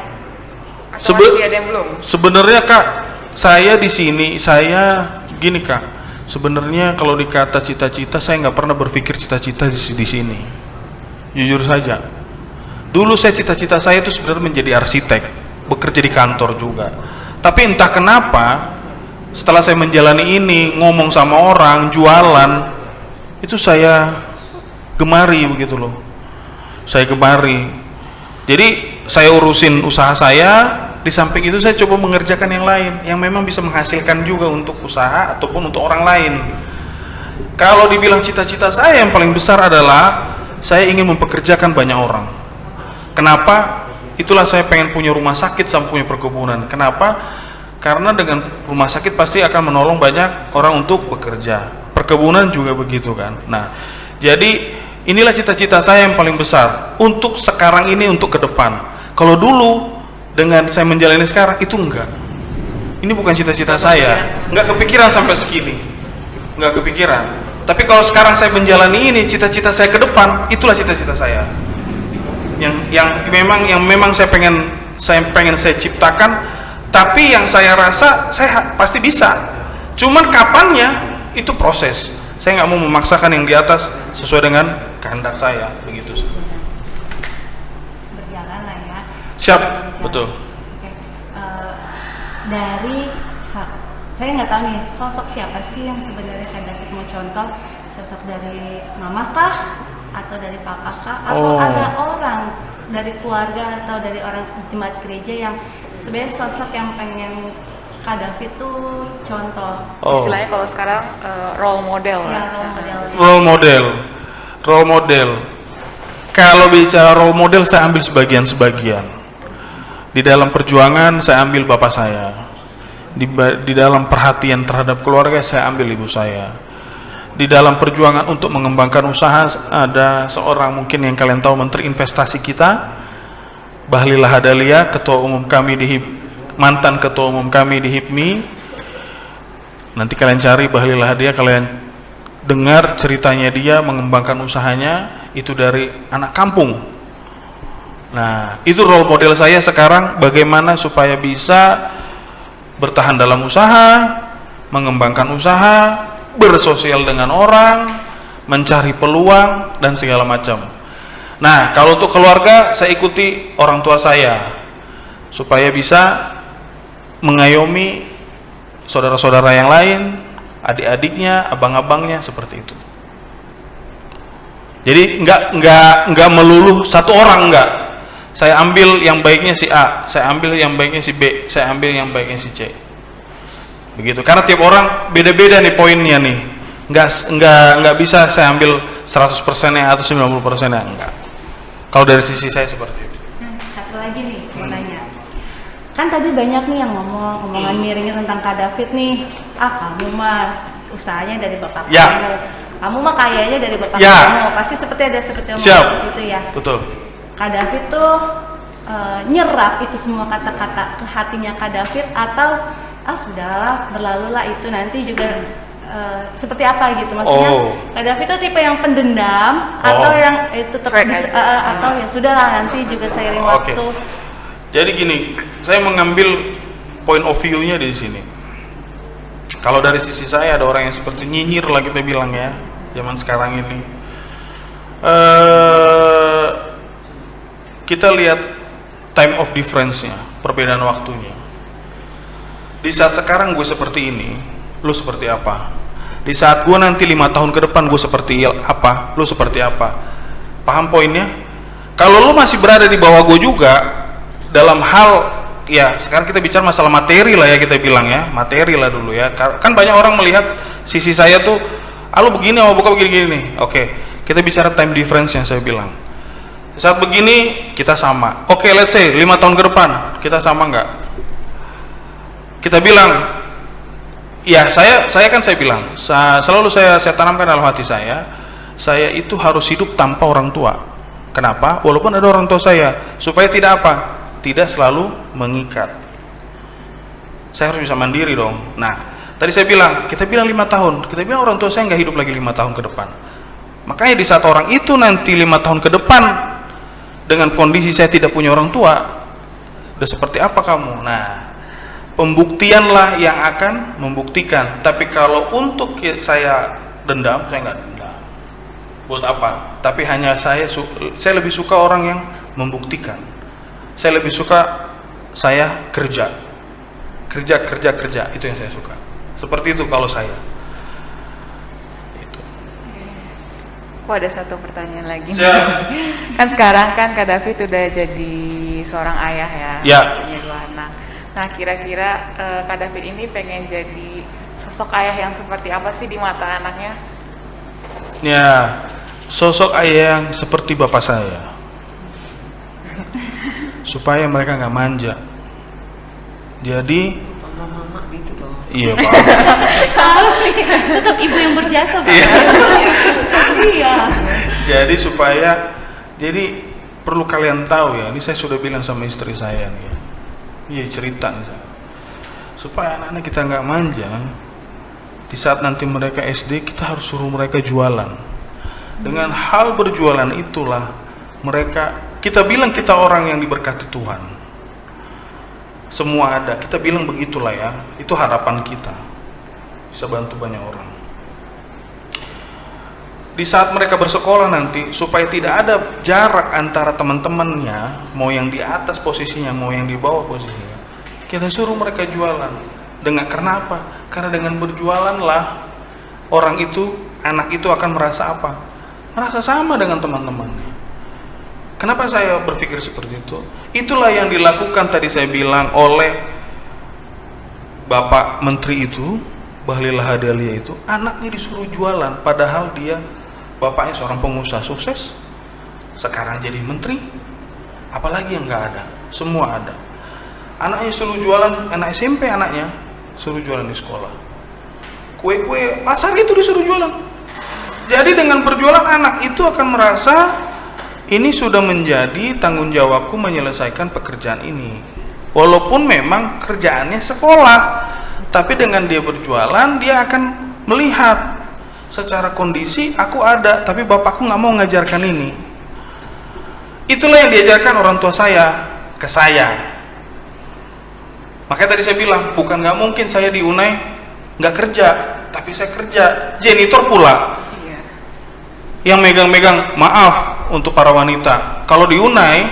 Masih ada yang belum? Sebenarnya Kak, saya di sini gini Kak. Sebenarnya kalau dikata cita-cita, saya nggak pernah berpikir cita-cita di sini. Jujur saja. Dulu cita-cita saya itu sebenarnya menjadi arsitek, bekerja di kantor juga. Tapi entah kenapa, setelah saya menjalani ini, ngomong sama orang, jualan, itu saya gemari begitu loh. saya kemari. Jadi saya urusin usaha saya, di samping itu saya coba mengerjakan yang lain yang memang bisa menghasilkan juga untuk usaha ataupun untuk orang lain. Kalau dibilang cita-cita saya yang paling besar adalah saya ingin mempekerjakan banyak orang. Kenapa? Itulah saya pengen punya rumah sakit sama punya perkebunan. Kenapa? Karena dengan rumah sakit pasti akan menolong banyak orang untuk bekerja. Perkebunan juga begitu kan. Nah, jadi inilah cita-cita saya yang paling besar untuk sekarang ini, untuk ke depan. Kalau dulu dengan saya menjalani sekarang itu enggak. Ini bukan cita-cita saya. Enggak kepikiran sampai segini. Enggak kepikiran. Tapi kalau sekarang saya menjalani ini, cita-cita saya ke depan, itulah cita-cita saya. Yang memang saya pengen saya ciptakan, tapi yang saya rasa saya pasti bisa. Cuman kapannya itu proses. Saya nggak mau memaksakan yang di atas sesuai dengan kehendak saya, begitu. Berjalan lah ya. Siap, Berjalan. betul. Oke. Saya nggak tahu nih sosok siapa sih yang sebenarnya Kak David mau contoh, sosok dari mama kah atau dari papa kah, atau ada orang dari keluarga atau dari orang jemaat gereja yang sebenarnya sosok yang pengen Kak David tuh contoh. Istilahnya kalau sekarang role model Ya, lah. Role model. Kalau bicara role model, saya ambil sebagian. Di dalam perjuangan saya ambil bapak saya. Di dalam perhatian terhadap keluarga saya ambil ibu saya. Di dalam perjuangan untuk mengembangkan usaha ada seorang mungkin yang kalian tahu, Menteri Investasi kita, Bahlil Lahadalia, mantan ketua umum kami di HIPMI. Nanti kalian cari Bahlil Lahadalia, kalian dengar ceritanya dia mengembangkan usahanya itu dari anak kampung. Nah, itu role model saya sekarang, bagaimana supaya bisa bertahan dalam usaha, mengembangkan usaha, bersosial dengan orang, mencari peluang dan segala macam. Nah, kalau untuk keluarga saya ikuti orang tua saya supaya bisa mengayomi saudara-saudara yang lain, adik-adiknya, abang-abangnya, seperti itu. Jadi enggak melulu satu orang, enggak. Saya ambil yang baiknya si A, saya ambil yang baiknya si B, saya ambil yang baiknya si C. Begitu. Karena tiap orang beda-beda nih poinnya nih. Enggak bisa saya ambil 100%-nya atau 90%-nya, enggak. Kalau dari sisi saya seperti itu. Satu lagi nih mau nanya. Kan tadi banyak nih yang omongan miringnya tentang Kak David nih. Kamu mah usahanya dari bapak kamu. Kamu mah kayaknya dari bapak kamu. Pasti seperti omongan gitu ya. Betul. Kak David tuh nyerap itu semua kata-kata ke hatinya Kak David, atau sudahlah berlalulah itu, nanti juga seperti apa gitu, maksudnya Kak David tuh tipe yang pendendam atau yang tetap atau ya sudahlah nanti juga seiring waktu. Jadi gini, saya mengambil point of view-nya di sini. Kalau dari sisi saya ada orang yang seperti nyinyir lah kita bilang ya, zaman sekarang ini. Kita lihat time of difference-nya, perbedaan waktunya. Di saat sekarang gue seperti ini, lu seperti apa? Di saat gue nanti 5 tahun ke depan gue seperti apa, lu seperti apa? Paham poinnya? Kalau lu masih berada di bawah gue juga dalam hal, ya sekarang kita bicara masalah materi lah ya, kita bilang ya, materi lah dulu ya. Kan banyak orang melihat sisi saya tuh, lu begini, bukan begini-gini. Oke, kita bicara time difference yang saya bilang. Saat begini kita sama. Oke, let's say 5 tahun ke depan kita sama nggak? Kita bilang, ya saya bilang, selalu saya tanamkan dalam hati saya itu harus hidup tanpa orang tua. Kenapa? Walaupun ada orang tua saya, supaya tidak apa? Tidak selalu mengikat. Saya harus bisa mandiri dong. Nah, tadi kita bilang 5 tahun, kita bilang orang tua saya nggak hidup lagi 5 tahun ke depan. Makanya di saat orang itu nanti 5 tahun ke depan dengan kondisi saya tidak punya orang tua, udah seperti apa kamu? Nah, pembuktianlah yang akan membuktikan. Tapi kalau untuk saya dendam, saya nggak dendam. Buat apa? Tapi hanya saya lebih suka orang yang membuktikan. Saya lebih suka saya kerja, itu yang saya suka. Seperti itu kalau saya. Itu. Aku ada satu pertanyaan lagi. Siap. Kan sekarang kan Kak David udah jadi seorang ayah ya, Ya. punya 2 anak. Nah kira-kira Kak David ini pengen jadi sosok ayah yang seperti apa sih di mata anaknya? Ya, sosok ayah yang seperti bapak saya, supaya mereka nggak manja. Jadi, Mama gitu dong. iya Pak. Tetap ibu yang berjasa, Pak. Iya. Iya. Jadi jadi perlu kalian tahu ya. Ini saya sudah bilang sama istri saya nih ya. Iya cerita nih saya. Supaya anak-anak kita nggak manja. Di saat nanti mereka SD, kita harus suruh mereka jualan. Dengan hal berjualan itulah kita bilang kita orang yang diberkati Tuhan. Semua ada, kita bilang begitulah ya. Itu harapan kita, bisa bantu banyak orang. Di saat mereka bersekolah nanti, supaya tidak ada jarak antara teman-temannya, mau yang di atas posisinya, mau yang di bawah posisinya, kita suruh mereka jualan. Karena apa? Karena dengan berjualanlah orang itu, anak itu akan merasa apa? Merasa sama dengan teman-temannya. Kenapa saya berpikir seperti itu? Itulah yang dilakukan tadi saya bilang oleh Bapak Menteri itu, Bahlil Lahadalia itu, anaknya disuruh jualan, padahal dia bapaknya seorang pengusaha sukses, sekarang jadi menteri, apalagi yang nggak ada, semua ada. Anaknya suruh jualan, anak SMP anaknya suruh jualan di sekolah, kue-kue pasar itu disuruh jualan. Jadi dengan berjualan anak itu akan merasa ini sudah menjadi tanggung jawabku menyelesaikan pekerjaan ini. Walaupun memang kerjaannya sekolah, tapi dengan dia berjualan, dia akan melihat secara kondisi aku ada, tapi bapakku nggak mau mengajarkan ini. Itulah yang diajarkan orang tua saya ke saya. Makanya tadi saya bilang, bukan nggak mungkin saya di Unai nggak kerja, tapi saya kerja janitor pula. Iya. Yang megang-megang, maaf untuk para wanita, kalau di Unai,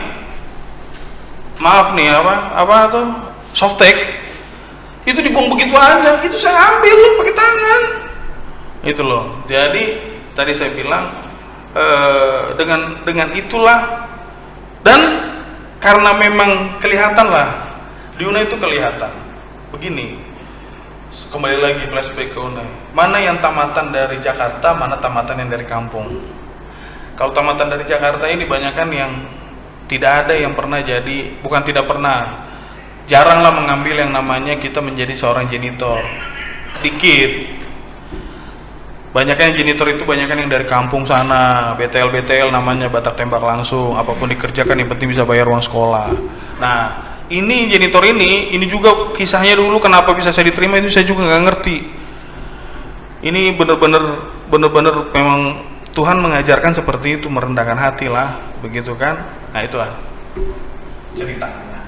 maaf nih apa tuh softtek itu dibuang begitu aja, itu saya ambil pakai tangan, itu loh. Jadi tadi saya bilang dengan itulah, dan karena memang kelihatan lah di Unai itu kelihatan begini. Kembali lagi flashback ke Unai, mana yang tamatan dari Jakarta, mana tamatan yang dari kampung. Kalau tamatan dari Jakarta ini banyakkan yang tidak ada yang pernah jadi, bukan tidak pernah, jaranglah mengambil yang namanya kita menjadi seorang janitor, dikit. Banyakkan yang janitor itu banyakkan yang dari kampung sana, BTL namanya, batak tembak langsung, apapun dikerjakan yang penting bisa bayar uang sekolah. Nah, ini janitor ini juga kisahnya dulu kenapa bisa saya diterima itu saya juga nggak ngerti. Ini bener-bener memang Tuhan mengajarkan seperti itu, merendahkan hati lah, begitu kan? Nah itulah ceritanya,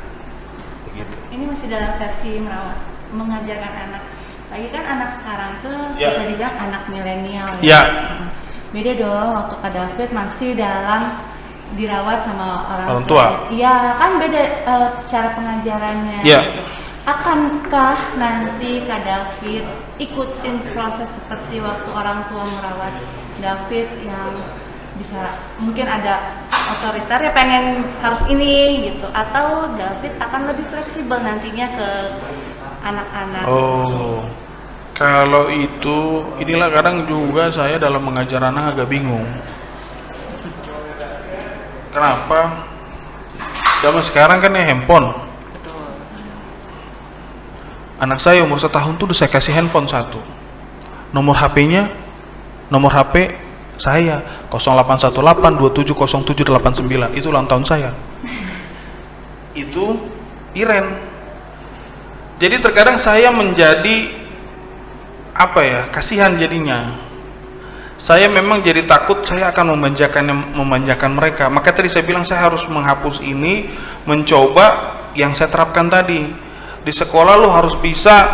begitu. Ini masih dalam versi merawat, mengajarkan anak. Lagi kan anak sekarang itu Ya. bisa dibilang anak milenial. Ya. Beda dong waktu Kak David masih dalam dirawat sama orang tua. Iya kan beda cara pengajarannya. Ya. Gitu. Akankah nanti Kak David ikutin proses seperti waktu orang tua merawat David yang bisa mungkin ada otoriter ya pengen harus ini gitu, atau David akan lebih fleksibel nantinya ke anak-anak? Oh, kalau itu inilah kadang juga saya dalam mengajar anak agak bingung. Kenapa? Zaman sekarang kan ya handphone. Anak saya umur 1 tahun tuh udah saya kasih handphone 1. Nomor HP-nya, nomor HP saya 0818270789. Itu ulang tahun saya. Itu Iren. Jadi terkadang saya menjadi apa ya, kasihan jadinya. Saya memang jadi takut saya akan memanjakan mereka. Maka tadi saya bilang saya harus menghapus ini, mencoba yang saya terapkan tadi. Di sekolah lu harus bisa,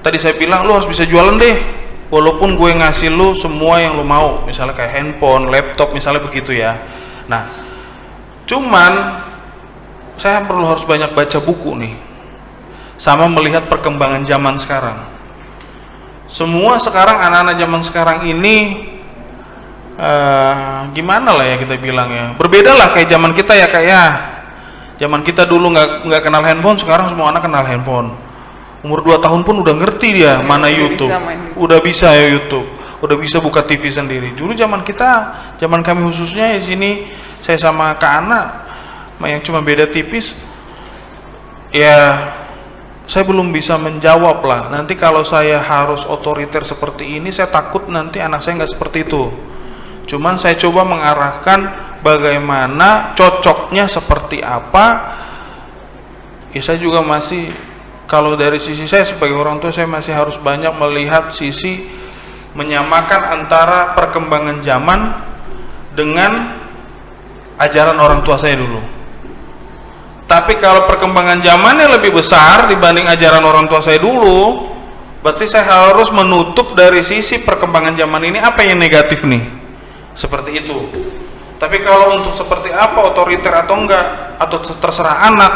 tadi saya bilang lu harus bisa jualan deh, walaupun gue ngasih lu semua yang lu mau, misalnya kayak handphone, laptop, misalnya begitu ya. Nah, cuman saya harus banyak baca buku nih, sama melihat perkembangan zaman sekarang. Semua sekarang anak-anak zaman sekarang ini gimana lah ya kita bilang ya, berbeda lah kayak zaman kita ya kak ya. Zaman kita dulu nggak kenal handphone, sekarang semua anak kenal handphone. Umur 2 tahun pun udah ngerti dia mana YouTube, udah bisa ya YouTube, udah bisa buka TV sendiri. Dulu zaman kami khususnya di sini, saya sama Kak Ana yang cuma beda tipis, ya saya belum bisa menjawab lah. Nanti kalau saya harus otoriter seperti ini, saya takut nanti anak saya nggak seperti itu. Cuman saya coba mengarahkan bagaimana cocoknya seperti apa. Ya saya juga masih, kalau dari sisi saya sebagai orang tua, saya masih harus banyak melihat sisi menyamakan antara perkembangan zaman dengan ajaran orang tua saya dulu. Tapi kalau perkembangan zamannya lebih besar dibanding ajaran orang tua saya dulu, berarti saya harus menutup dari sisi perkembangan zaman ini apa yang negatif nih. Seperti itu. Tapi kalau untuk seperti apa, otoriter atau enggak, atau terserah anak,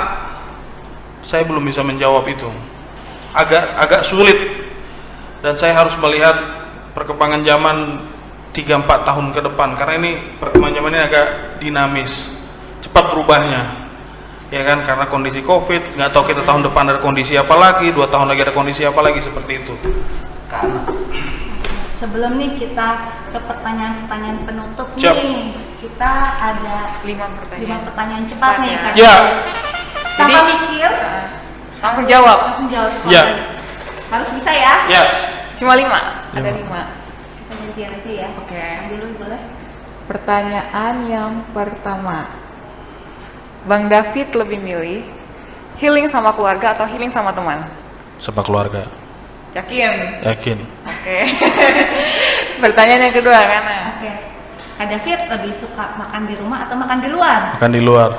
saya belum bisa menjawab itu. Agak sulit. Dan saya harus melihat perkembangan zaman 3-4 tahun ke depan, karena ini perkembangan zaman ini agak dinamis, cepat berubahnya. Ya kan, karena kondisi Covid, nggak tahu kita tahun depan ada kondisi apa lagi, 2 tahun lagi ada kondisi apa lagi, seperti itu. Sebelum nih kita ke pertanyaan-pertanyaan penutup Siap. nih, kita ada 5 pertanyaan cepat nih Kak. Ya. Tanpa Jadi, mikir, langsung jawab. langsung jawab. Ya. Harus bisa ya. Ya. Cuma 5. Ada 5. Kita gantian aja ya. Oke. Dulu boleh. Pertanyaan yang pertama, Bang David lebih milih healing sama keluarga atau healing sama teman? Sama keluarga. Yakin? Yakin. Oke. Pertanyaan yang kedua, Kana. Oke. Kak David lebih suka makan di rumah atau makan di luar? Makan di luar.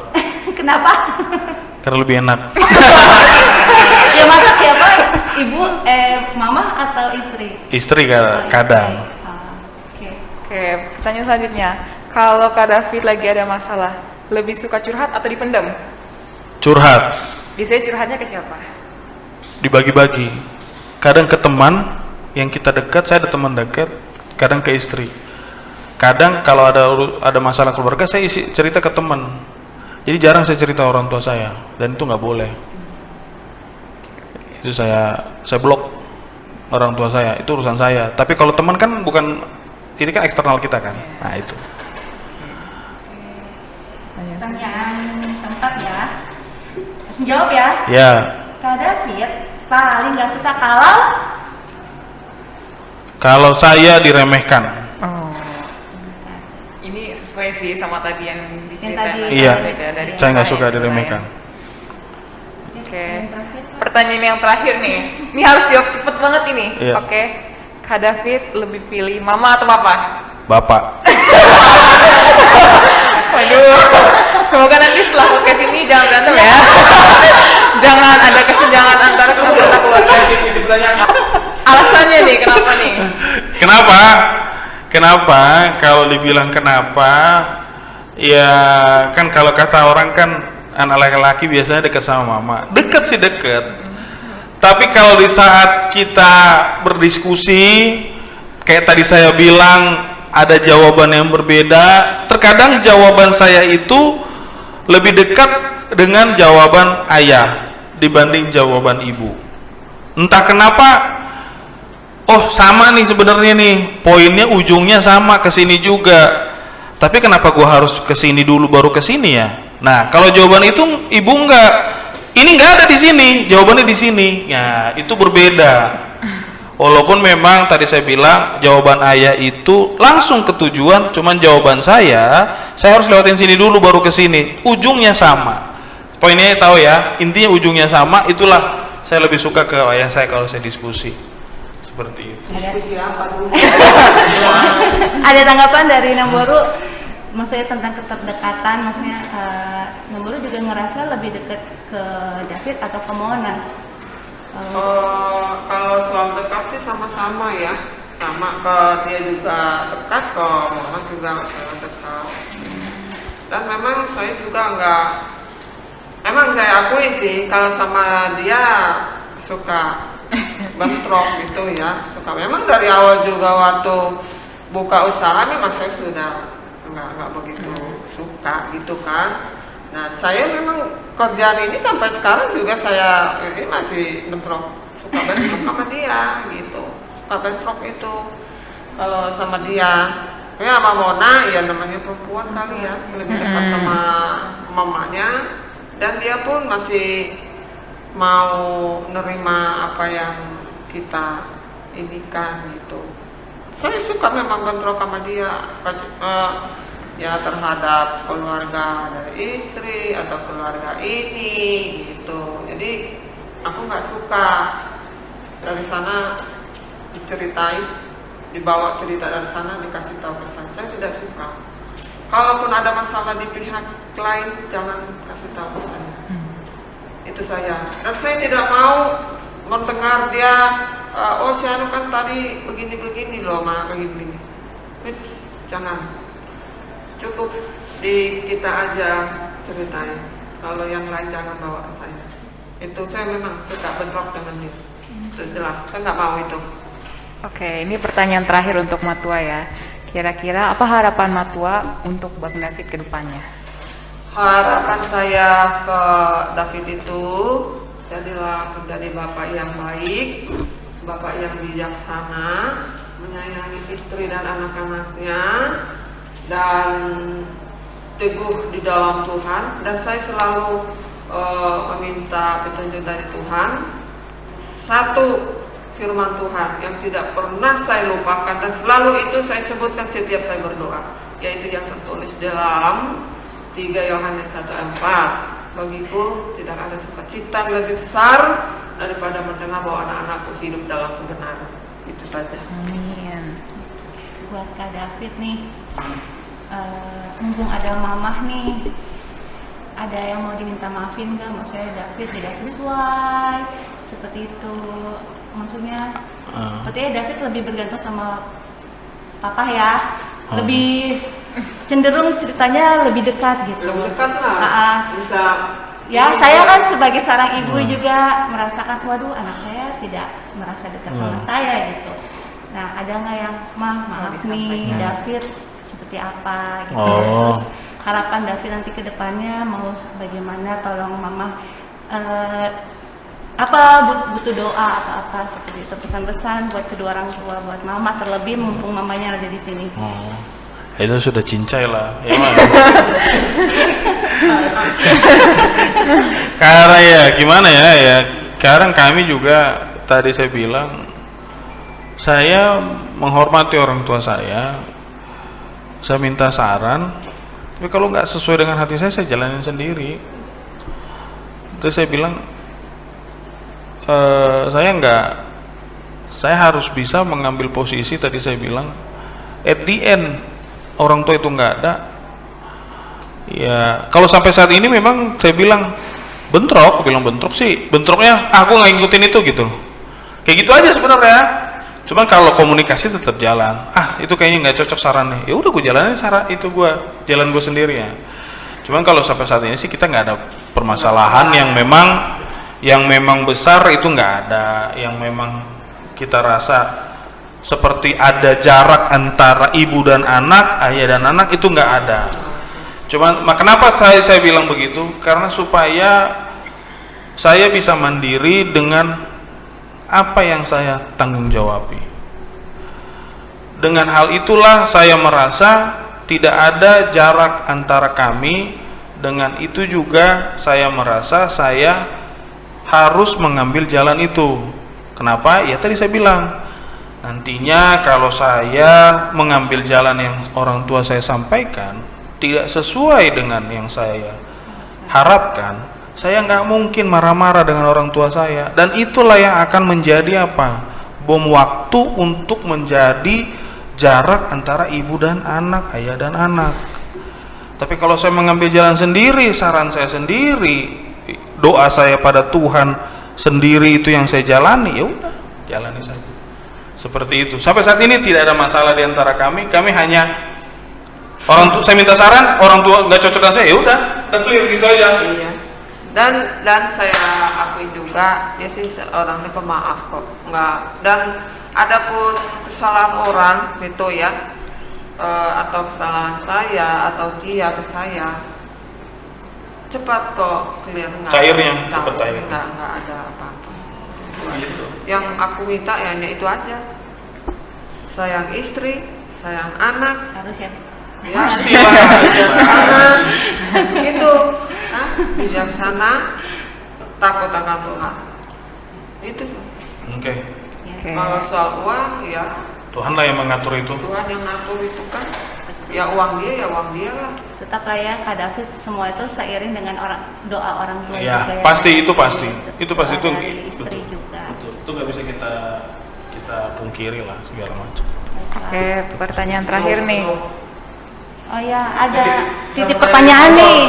Kenapa? Karena lebih enak. Ya masak siapa? Ibu, mama atau istri? Istri kadang. Oke. Oke, pertanyaan selanjutnya. Kalau Kak David lagi ada masalah, lebih suka curhat atau dipendam? Curhat. Biasanya curhatnya ke siapa? Dibagi-bagi. Kadang ke teman yang kita dekat, saya ada teman dekat, kadang ke istri. Kadang kalau ada masalah keluarga, saya cerita ke teman. Jadi jarang saya cerita orang tua saya, dan itu nggak boleh. Itu saya blok orang tua saya, itu urusan saya. Tapi kalau teman kan bukan, ini kan eksternal kita kan. Nah itu. Pertanyaan keempat ya. Langsung jawab ya. Ya. Kak David paling nggak suka Kalau saya diremehkan. Oh. Ini sesuai sih sama tadi yang diceritain. tadi. Iya. Dari Saya nggak suka sebenarnya. diremehkan. Oke. Pertanyaan yang terakhir nih. Ini harus jawab cepet banget ini. Iya. Oke. Kak David lebih pilih mama atau papa? Bapak. Waduh. Semoga nanti setelah podcast ini jangan berantem ya. Jangan ada kesenjangan antara anggota keluarga. Alasannya nih, kenapa nih? Kenapa? Kalau dibilang kenapa, ya kan kalau kata orang kan anak laki-laki biasanya dekat sama mama. Dekat sih dekat. Tapi kalau di saat kita berdiskusi, kayak tadi saya bilang ada jawaban yang berbeda. Terkadang jawaban saya itu lebih dekat dengan jawaban ayah dibanding jawaban ibu. Entah kenapa, oh sama nih sebenarnya nih, poinnya ujungnya sama ke sini juga. Tapi kenapa gua harus ke sini dulu baru ke sini ya? Nah, kalau jawaban itu ibu enggak, ini enggak ada di sini, jawabannya di sini. Ya, itu berbeda. Walaupun memang tadi saya bilang jawaban ayah itu langsung ke tujuan, cuman jawaban saya harus lewatin sini dulu baru ke sini. Ujungnya sama. Poinnya tahu ya, intinya ujungnya sama. Itulah saya lebih suka ke ayah saya kalau saya diskusi. Seperti itu. Ada tanggapan dari Namboru, maksudnya tentang keterdekatan, maksudnya Namboru juga ngerasa lebih dekat ke David atau ke Monas? Kalau soal dekat sih sama-sama ya, sama ke dia juga dekat, ke mama juga sangat dekat. Dan memang saya juga memang saya akui sih kalau sama dia suka bentrok gitu ya, suka. Memang dari awal juga waktu buka usaha memang saya sudah nggak begitu suka gitu kan. Nah saya memang kerjaan ini sampai sekarang juga saya ini masih bentrok, suka bentrok sama dia gitu, suka bentrok itu kalau sama dia. Ya sama Mona ya namanya perempuan kali ya, lebih dekat sama mamanya, dan dia pun masih mau nerima apa yang kita inikan gitu. Saya suka memang bentrok sama dia, ya terhadap keluarga dari istri atau keluarga ini gitu. Jadi aku nggak suka dari sana diceritain, dibawa cerita dari sana dikasih tahu ke saya tidak suka. Kalaupun ada masalah di pihak lain jangan kasih tahu ke saya. Itu saya. Dan saya tidak mau mendengar dia oh si Anu kan tadi begini-begini loh ma, begini-begini. Jangan. Cukup di kita aja ceritain. Kalau yang lain jangan bawa ke saya. Itu saya memang suka bentrok dengan dia. Itu jelas. Saya nggak mau itu. Oke, ini pertanyaan terakhir untuk Matua ya. Kira-kira apa harapan Matua untuk Bang David ke depannya? Harapan saya ke David itu jadilah menjadi bapak yang baik, bapak yang bijaksana, menyayangi istri dan anak-anaknya, dan teguh di dalam Tuhan. Dan saya selalu meminta petunjuk dari Tuhan. Satu firman Tuhan yang tidak pernah saya lupakan dan selalu itu saya sebutkan setiap saya berdoa, yaitu yang tertulis dalam 3 Yohanes 1:4. Bagiku tidak ada sukacita yang lebih besar daripada mendengar bahwa anak-anakku hidup dalam kebenaran. Itu saja. Amin. Buat Kak David nih, mumpung ada mamah nih, ada yang mau diminta maafin nggak? Maksudnya David tidak sesuai seperti itu. Maksudnya sepertinya David lebih bergantung sama papa ya, lebih cenderung ceritanya lebih dekat gitu. Lebih dekat lah. Bisa. Ya saya kan sebagai seorang ibu juga merasakan, waduh anak saya tidak merasa dekat sama saya gitu. Nah ada nggak yang maaf nih David seperti apa gitu. Terus harapan David nanti ke depannya mau bagaimana, tolong mama apa butuh doa atau apa seperti itu, pesan-pesan buat kedua orang tua, buat mama terlebih mumpung mamanya ada di sini. Itu sudah cincai lah ya. Karena ya gimana ya sekarang kami juga tadi saya bilang saya menghormati orang tua saya minta saran, tapi kalau nggak sesuai dengan hati saya jalanin sendiri. Terus saya bilang saya harus bisa mengambil posisi. Tadi saya bilang at the end orang tua itu nggak ada ya. Kalau sampai saat ini memang saya bilang bentrok sih, bentroknya aku nggak ngikutin itu gitu, kayak gitu aja sebenarnya. Cuman kalau komunikasi tetap jalan, itu kayaknya nggak cocok sarannya, ya udah gue jalanin jalan gue sendiri ya. Cuman kalau sampai saat ini sih kita nggak ada permasalahan yang memang besar, itu nggak ada. Yang memang kita rasa seperti ada jarak antara ibu dan anak, ayah dan anak, itu nggak ada. Cuman kenapa saya bilang begitu? Karena supaya saya bisa mandiri dengan apa yang saya tanggung jawabi. Dengan hal itulah saya merasa tidak ada jarak antara kami. Dengan itu juga saya merasa saya harus mengambil jalan itu. Kenapa? Ya tadi saya bilang, nantinya kalau saya mengambil jalan yang orang tua saya sampaikan tidak sesuai dengan yang saya harapkan, saya nggak mungkin marah-marah dengan orang tua saya. Dan itulah yang akan menjadi apa? Bom waktu untuk menjadi jarak antara ibu dan anak, ayah dan anak. Tapi kalau saya mengambil jalan sendiri, saran saya sendiri, doa saya pada Tuhan sendiri, itu yang saya jalani, ya udah jalani saja seperti itu. Sampai saat ini tidak ada masalah di antara kami. Kami hanya saya minta saran, orang tua nggak cocok dengan saya, ya udah clear gitu aja. Iya. Dan saya akui juga dia sih orangnya pemaaf kok, nggak. Dan adapun kesalahan orang gitu ya, atau kesalahan saya atau dia ke saya, cepat kok clear, Cairnya, cepat cair. nggak ada apa-apa. Gitu. Yang aku minta ya hanya itu aja, sayang istri, sayang anak, Harus ya. ya, Pastilah. anak gitu, bijaksana, takut akan Tuhan, itu sih. Oke. Oke. Kalau soal uang ya Tuhan lah yang mengatur itu. Tuhan yang ngatur itu kan, ya uang dia lah. Tetaplah ya Kak David, semua itu seiring dengan doa orang tua Ya, juga pasti itu pasti. Itu Doa pasti itu. dari istri juga. Betul. Itu nggak bisa kita pungkiri lah segala macam. Oke, pertanyaan terakhir nih. Oh ya, ada titip pertanyaan nih.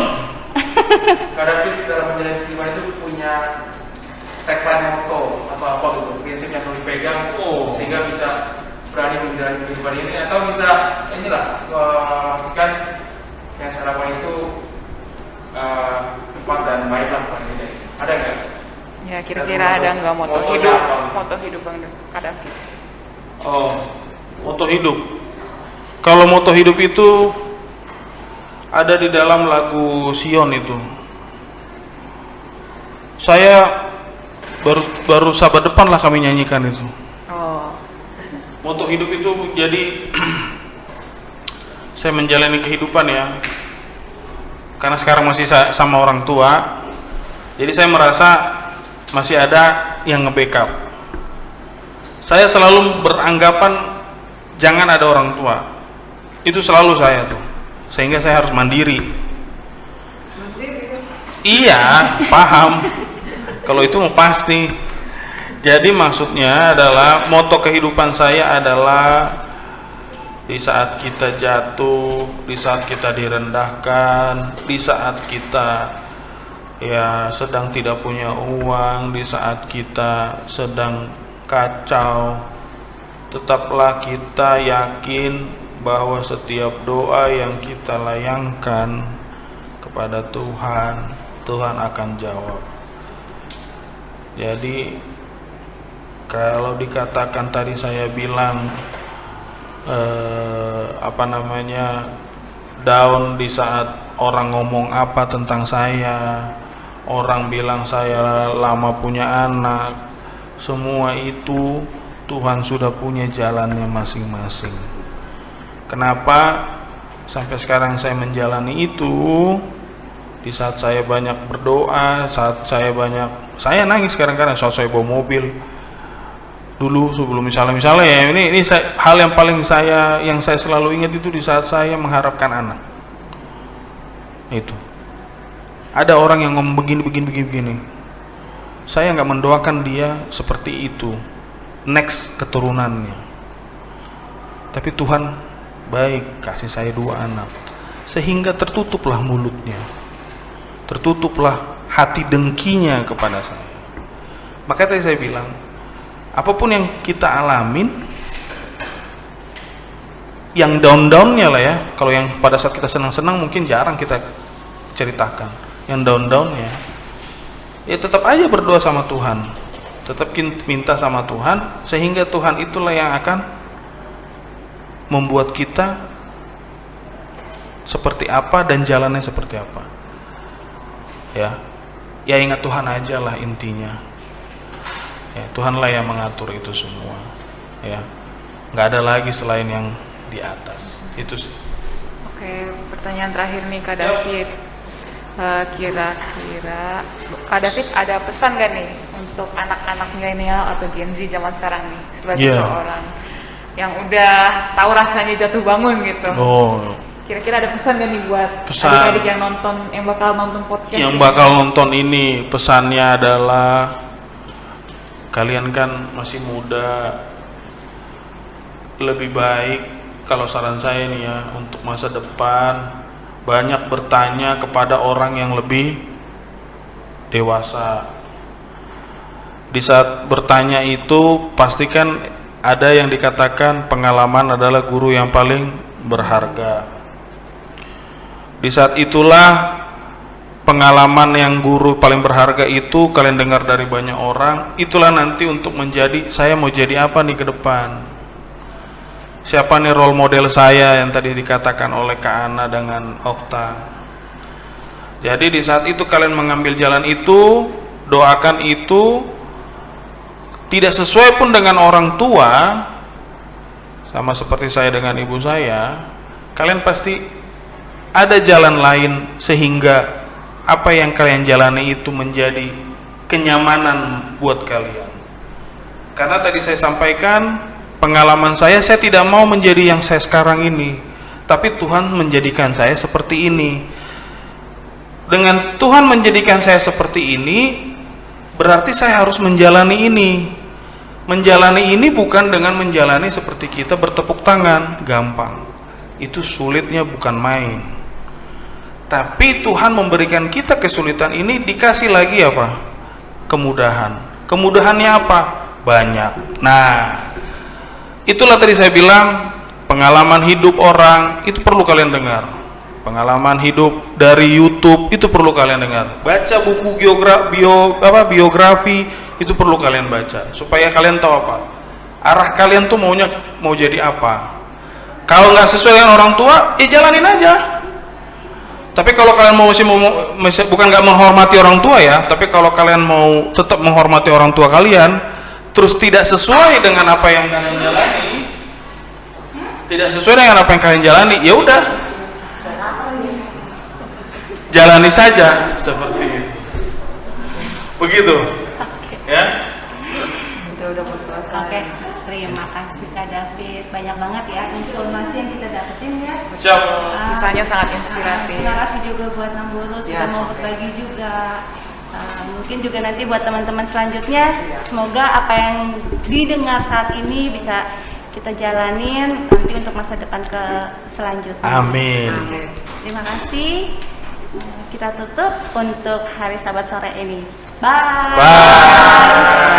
Kak David dalam menjalani kehidupan itu punya tagline moto atau apa gitu, prinsip yang selalu dipegang sehingga bisa berani menjalani kehidupan ini, atau bisa inilah memastikan yang saya lakukan itu tepat dan baik lah pastinya. Ada nggak? Ya, kira-kira ada nggak moto Motonya hidup? apa? Moto hidup Bang Kak David. Oh, moto hidup. Kalau moto hidup itu ada di dalam lagu Sion itu. Saya baru sahabat depan lah kami nyanyikan itu. Oh, Moto hidup itu jadi saya menjalani kehidupan ya. Karena sekarang masih sama orang tua, jadi saya merasa masih ada yang nge-backup. Saya selalu beranggapan jangan ada orang tua. Itu selalu saya tuh. Sehingga saya harus mandiri. Iya, paham. Kalau itu mau pasti. Jadi maksudnya adalah moto kehidupan saya adalah di saat kita jatuh, di saat kita direndahkan, di saat kita ya sedang tidak punya uang, di saat kita sedang kacau, tetaplah kita yakin bahwa setiap doa yang kita layangkan kepada Tuhan, Tuhan akan jawab. Jadi kalau dikatakan tadi saya bilang down di saat orang ngomong apa tentang saya, orang bilang saya lama punya anak, semua itu Tuhan sudah punya jalannya masing-masing. Kenapa sampai sekarang saya menjalani itu? Di saat saya banyak berdoa, saya nangis kadang-kadang saat saya bawa mobil. Dulu sebelum misalnya ya ini hal yang paling yang saya selalu ingat itu di saat saya mengharapkan anak. Itu. Ada orang yang ngomong begini. Saya nggak mendoakan dia seperti itu. Next keturunannya. Tapi Tuhan baik kasih saya 2 anak. Sehingga tertutuplah mulutnya. Tertutuplah hati dengkinya kepada saya. Maka tadi saya bilang, apapun yang kita alamin, yang down-downnya lah ya. Kalau yang pada saat kita senang-senang mungkin jarang kita ceritakan. Yang down-downnya, ya tetap aja berdoa sama Tuhan, tetap minta sama Tuhan, sehingga Tuhan itulah yang akan membuat kita seperti apa dan jalannya seperti apa. Ya ingat Tuhan aja lah intinya. Ya, Tuhanlah yang mengatur itu semua. Ya, nggak ada lagi selain yang di atas. Itu sih. oke, pertanyaan terakhir nih Kak David. Kira-kira Kak David ada pesan gak nih untuk anak-anak milenial atau Gen Z zaman sekarang nih sebagai seorang yang udah tahu rasanya jatuh bangun gitu? Oh, Kira-kira ada pesan gak nih buat Pesan. adik-adik yang bakal nonton podcast yang ini? bakal nonton ini, pesannya adalah kalian kan masih muda, lebih baik kalau saran saya nih ya, untuk masa depan banyak bertanya kepada orang yang lebih dewasa. Di saat bertanya itu pastikan ada yang dikatakan pengalaman adalah guru yang paling berharga. Di saat itulah pengalaman yang guru paling berharga itu kalian dengar dari banyak orang, itulah nanti untuk menjadi saya mau jadi apa nih ke depan. Siapa nih role model saya yang tadi dikatakan oleh Kak Ana dengan Okta. Jadi di saat itu kalian mengambil jalan itu, doakan itu tidak sesuai pun dengan orang tua, sama seperti saya dengan ibu saya, kalian pasti ada jalan lain sehingga apa yang kalian jalani itu menjadi kenyamanan buat kalian. Karena tadi saya sampaikan pengalaman saya tidak mau menjadi yang saya sekarang ini, tapi Tuhan menjadikan saya seperti ini. Dengan Tuhan menjadikan saya seperti ini, berarti saya harus menjalani ini. Menjalani ini bukan dengan menjalani seperti kita bertepuk tangan, gampang. Itu sulitnya bukan main. Tapi Tuhan memberikan kita kesulitan ini, dikasih lagi apa? Kemudahan. Kemudahannya apa? Banyak. Nah, itulah tadi saya bilang, pengalaman hidup orang itu perlu kalian dengar. Pengalaman hidup dari YouTube itu perlu kalian dengar. Baca buku biografi itu perlu kalian baca supaya kalian tahu apa arah kalian tuh mau jadi apa. Kalau nggak sesuai dengan orang tua, jalanin aja. Tapi kalau kalian bukan nggak menghormati orang tua ya, tapi kalau kalian mau tetap menghormati orang tua kalian, terus tidak sesuai dengan apa yang kalian jalani, ya udah, jalani saja seperti itu. Begitu, ya. Oke, terima kasih Kak David. Banyak banget ya informasi yang kita dapetin ya. Siap. Kisahnya sangat inspiratif. Terima kasih juga buat Nang Guru sudah mau berbagi juga. Mungkin juga nanti buat teman-teman selanjutnya, semoga apa yang didengar saat ini bisa kita jalanin nanti untuk masa depan ke selanjutnya. Amin. Terima kasih. Kita tutup untuk hari Sabat sore ini. Bye. Bye.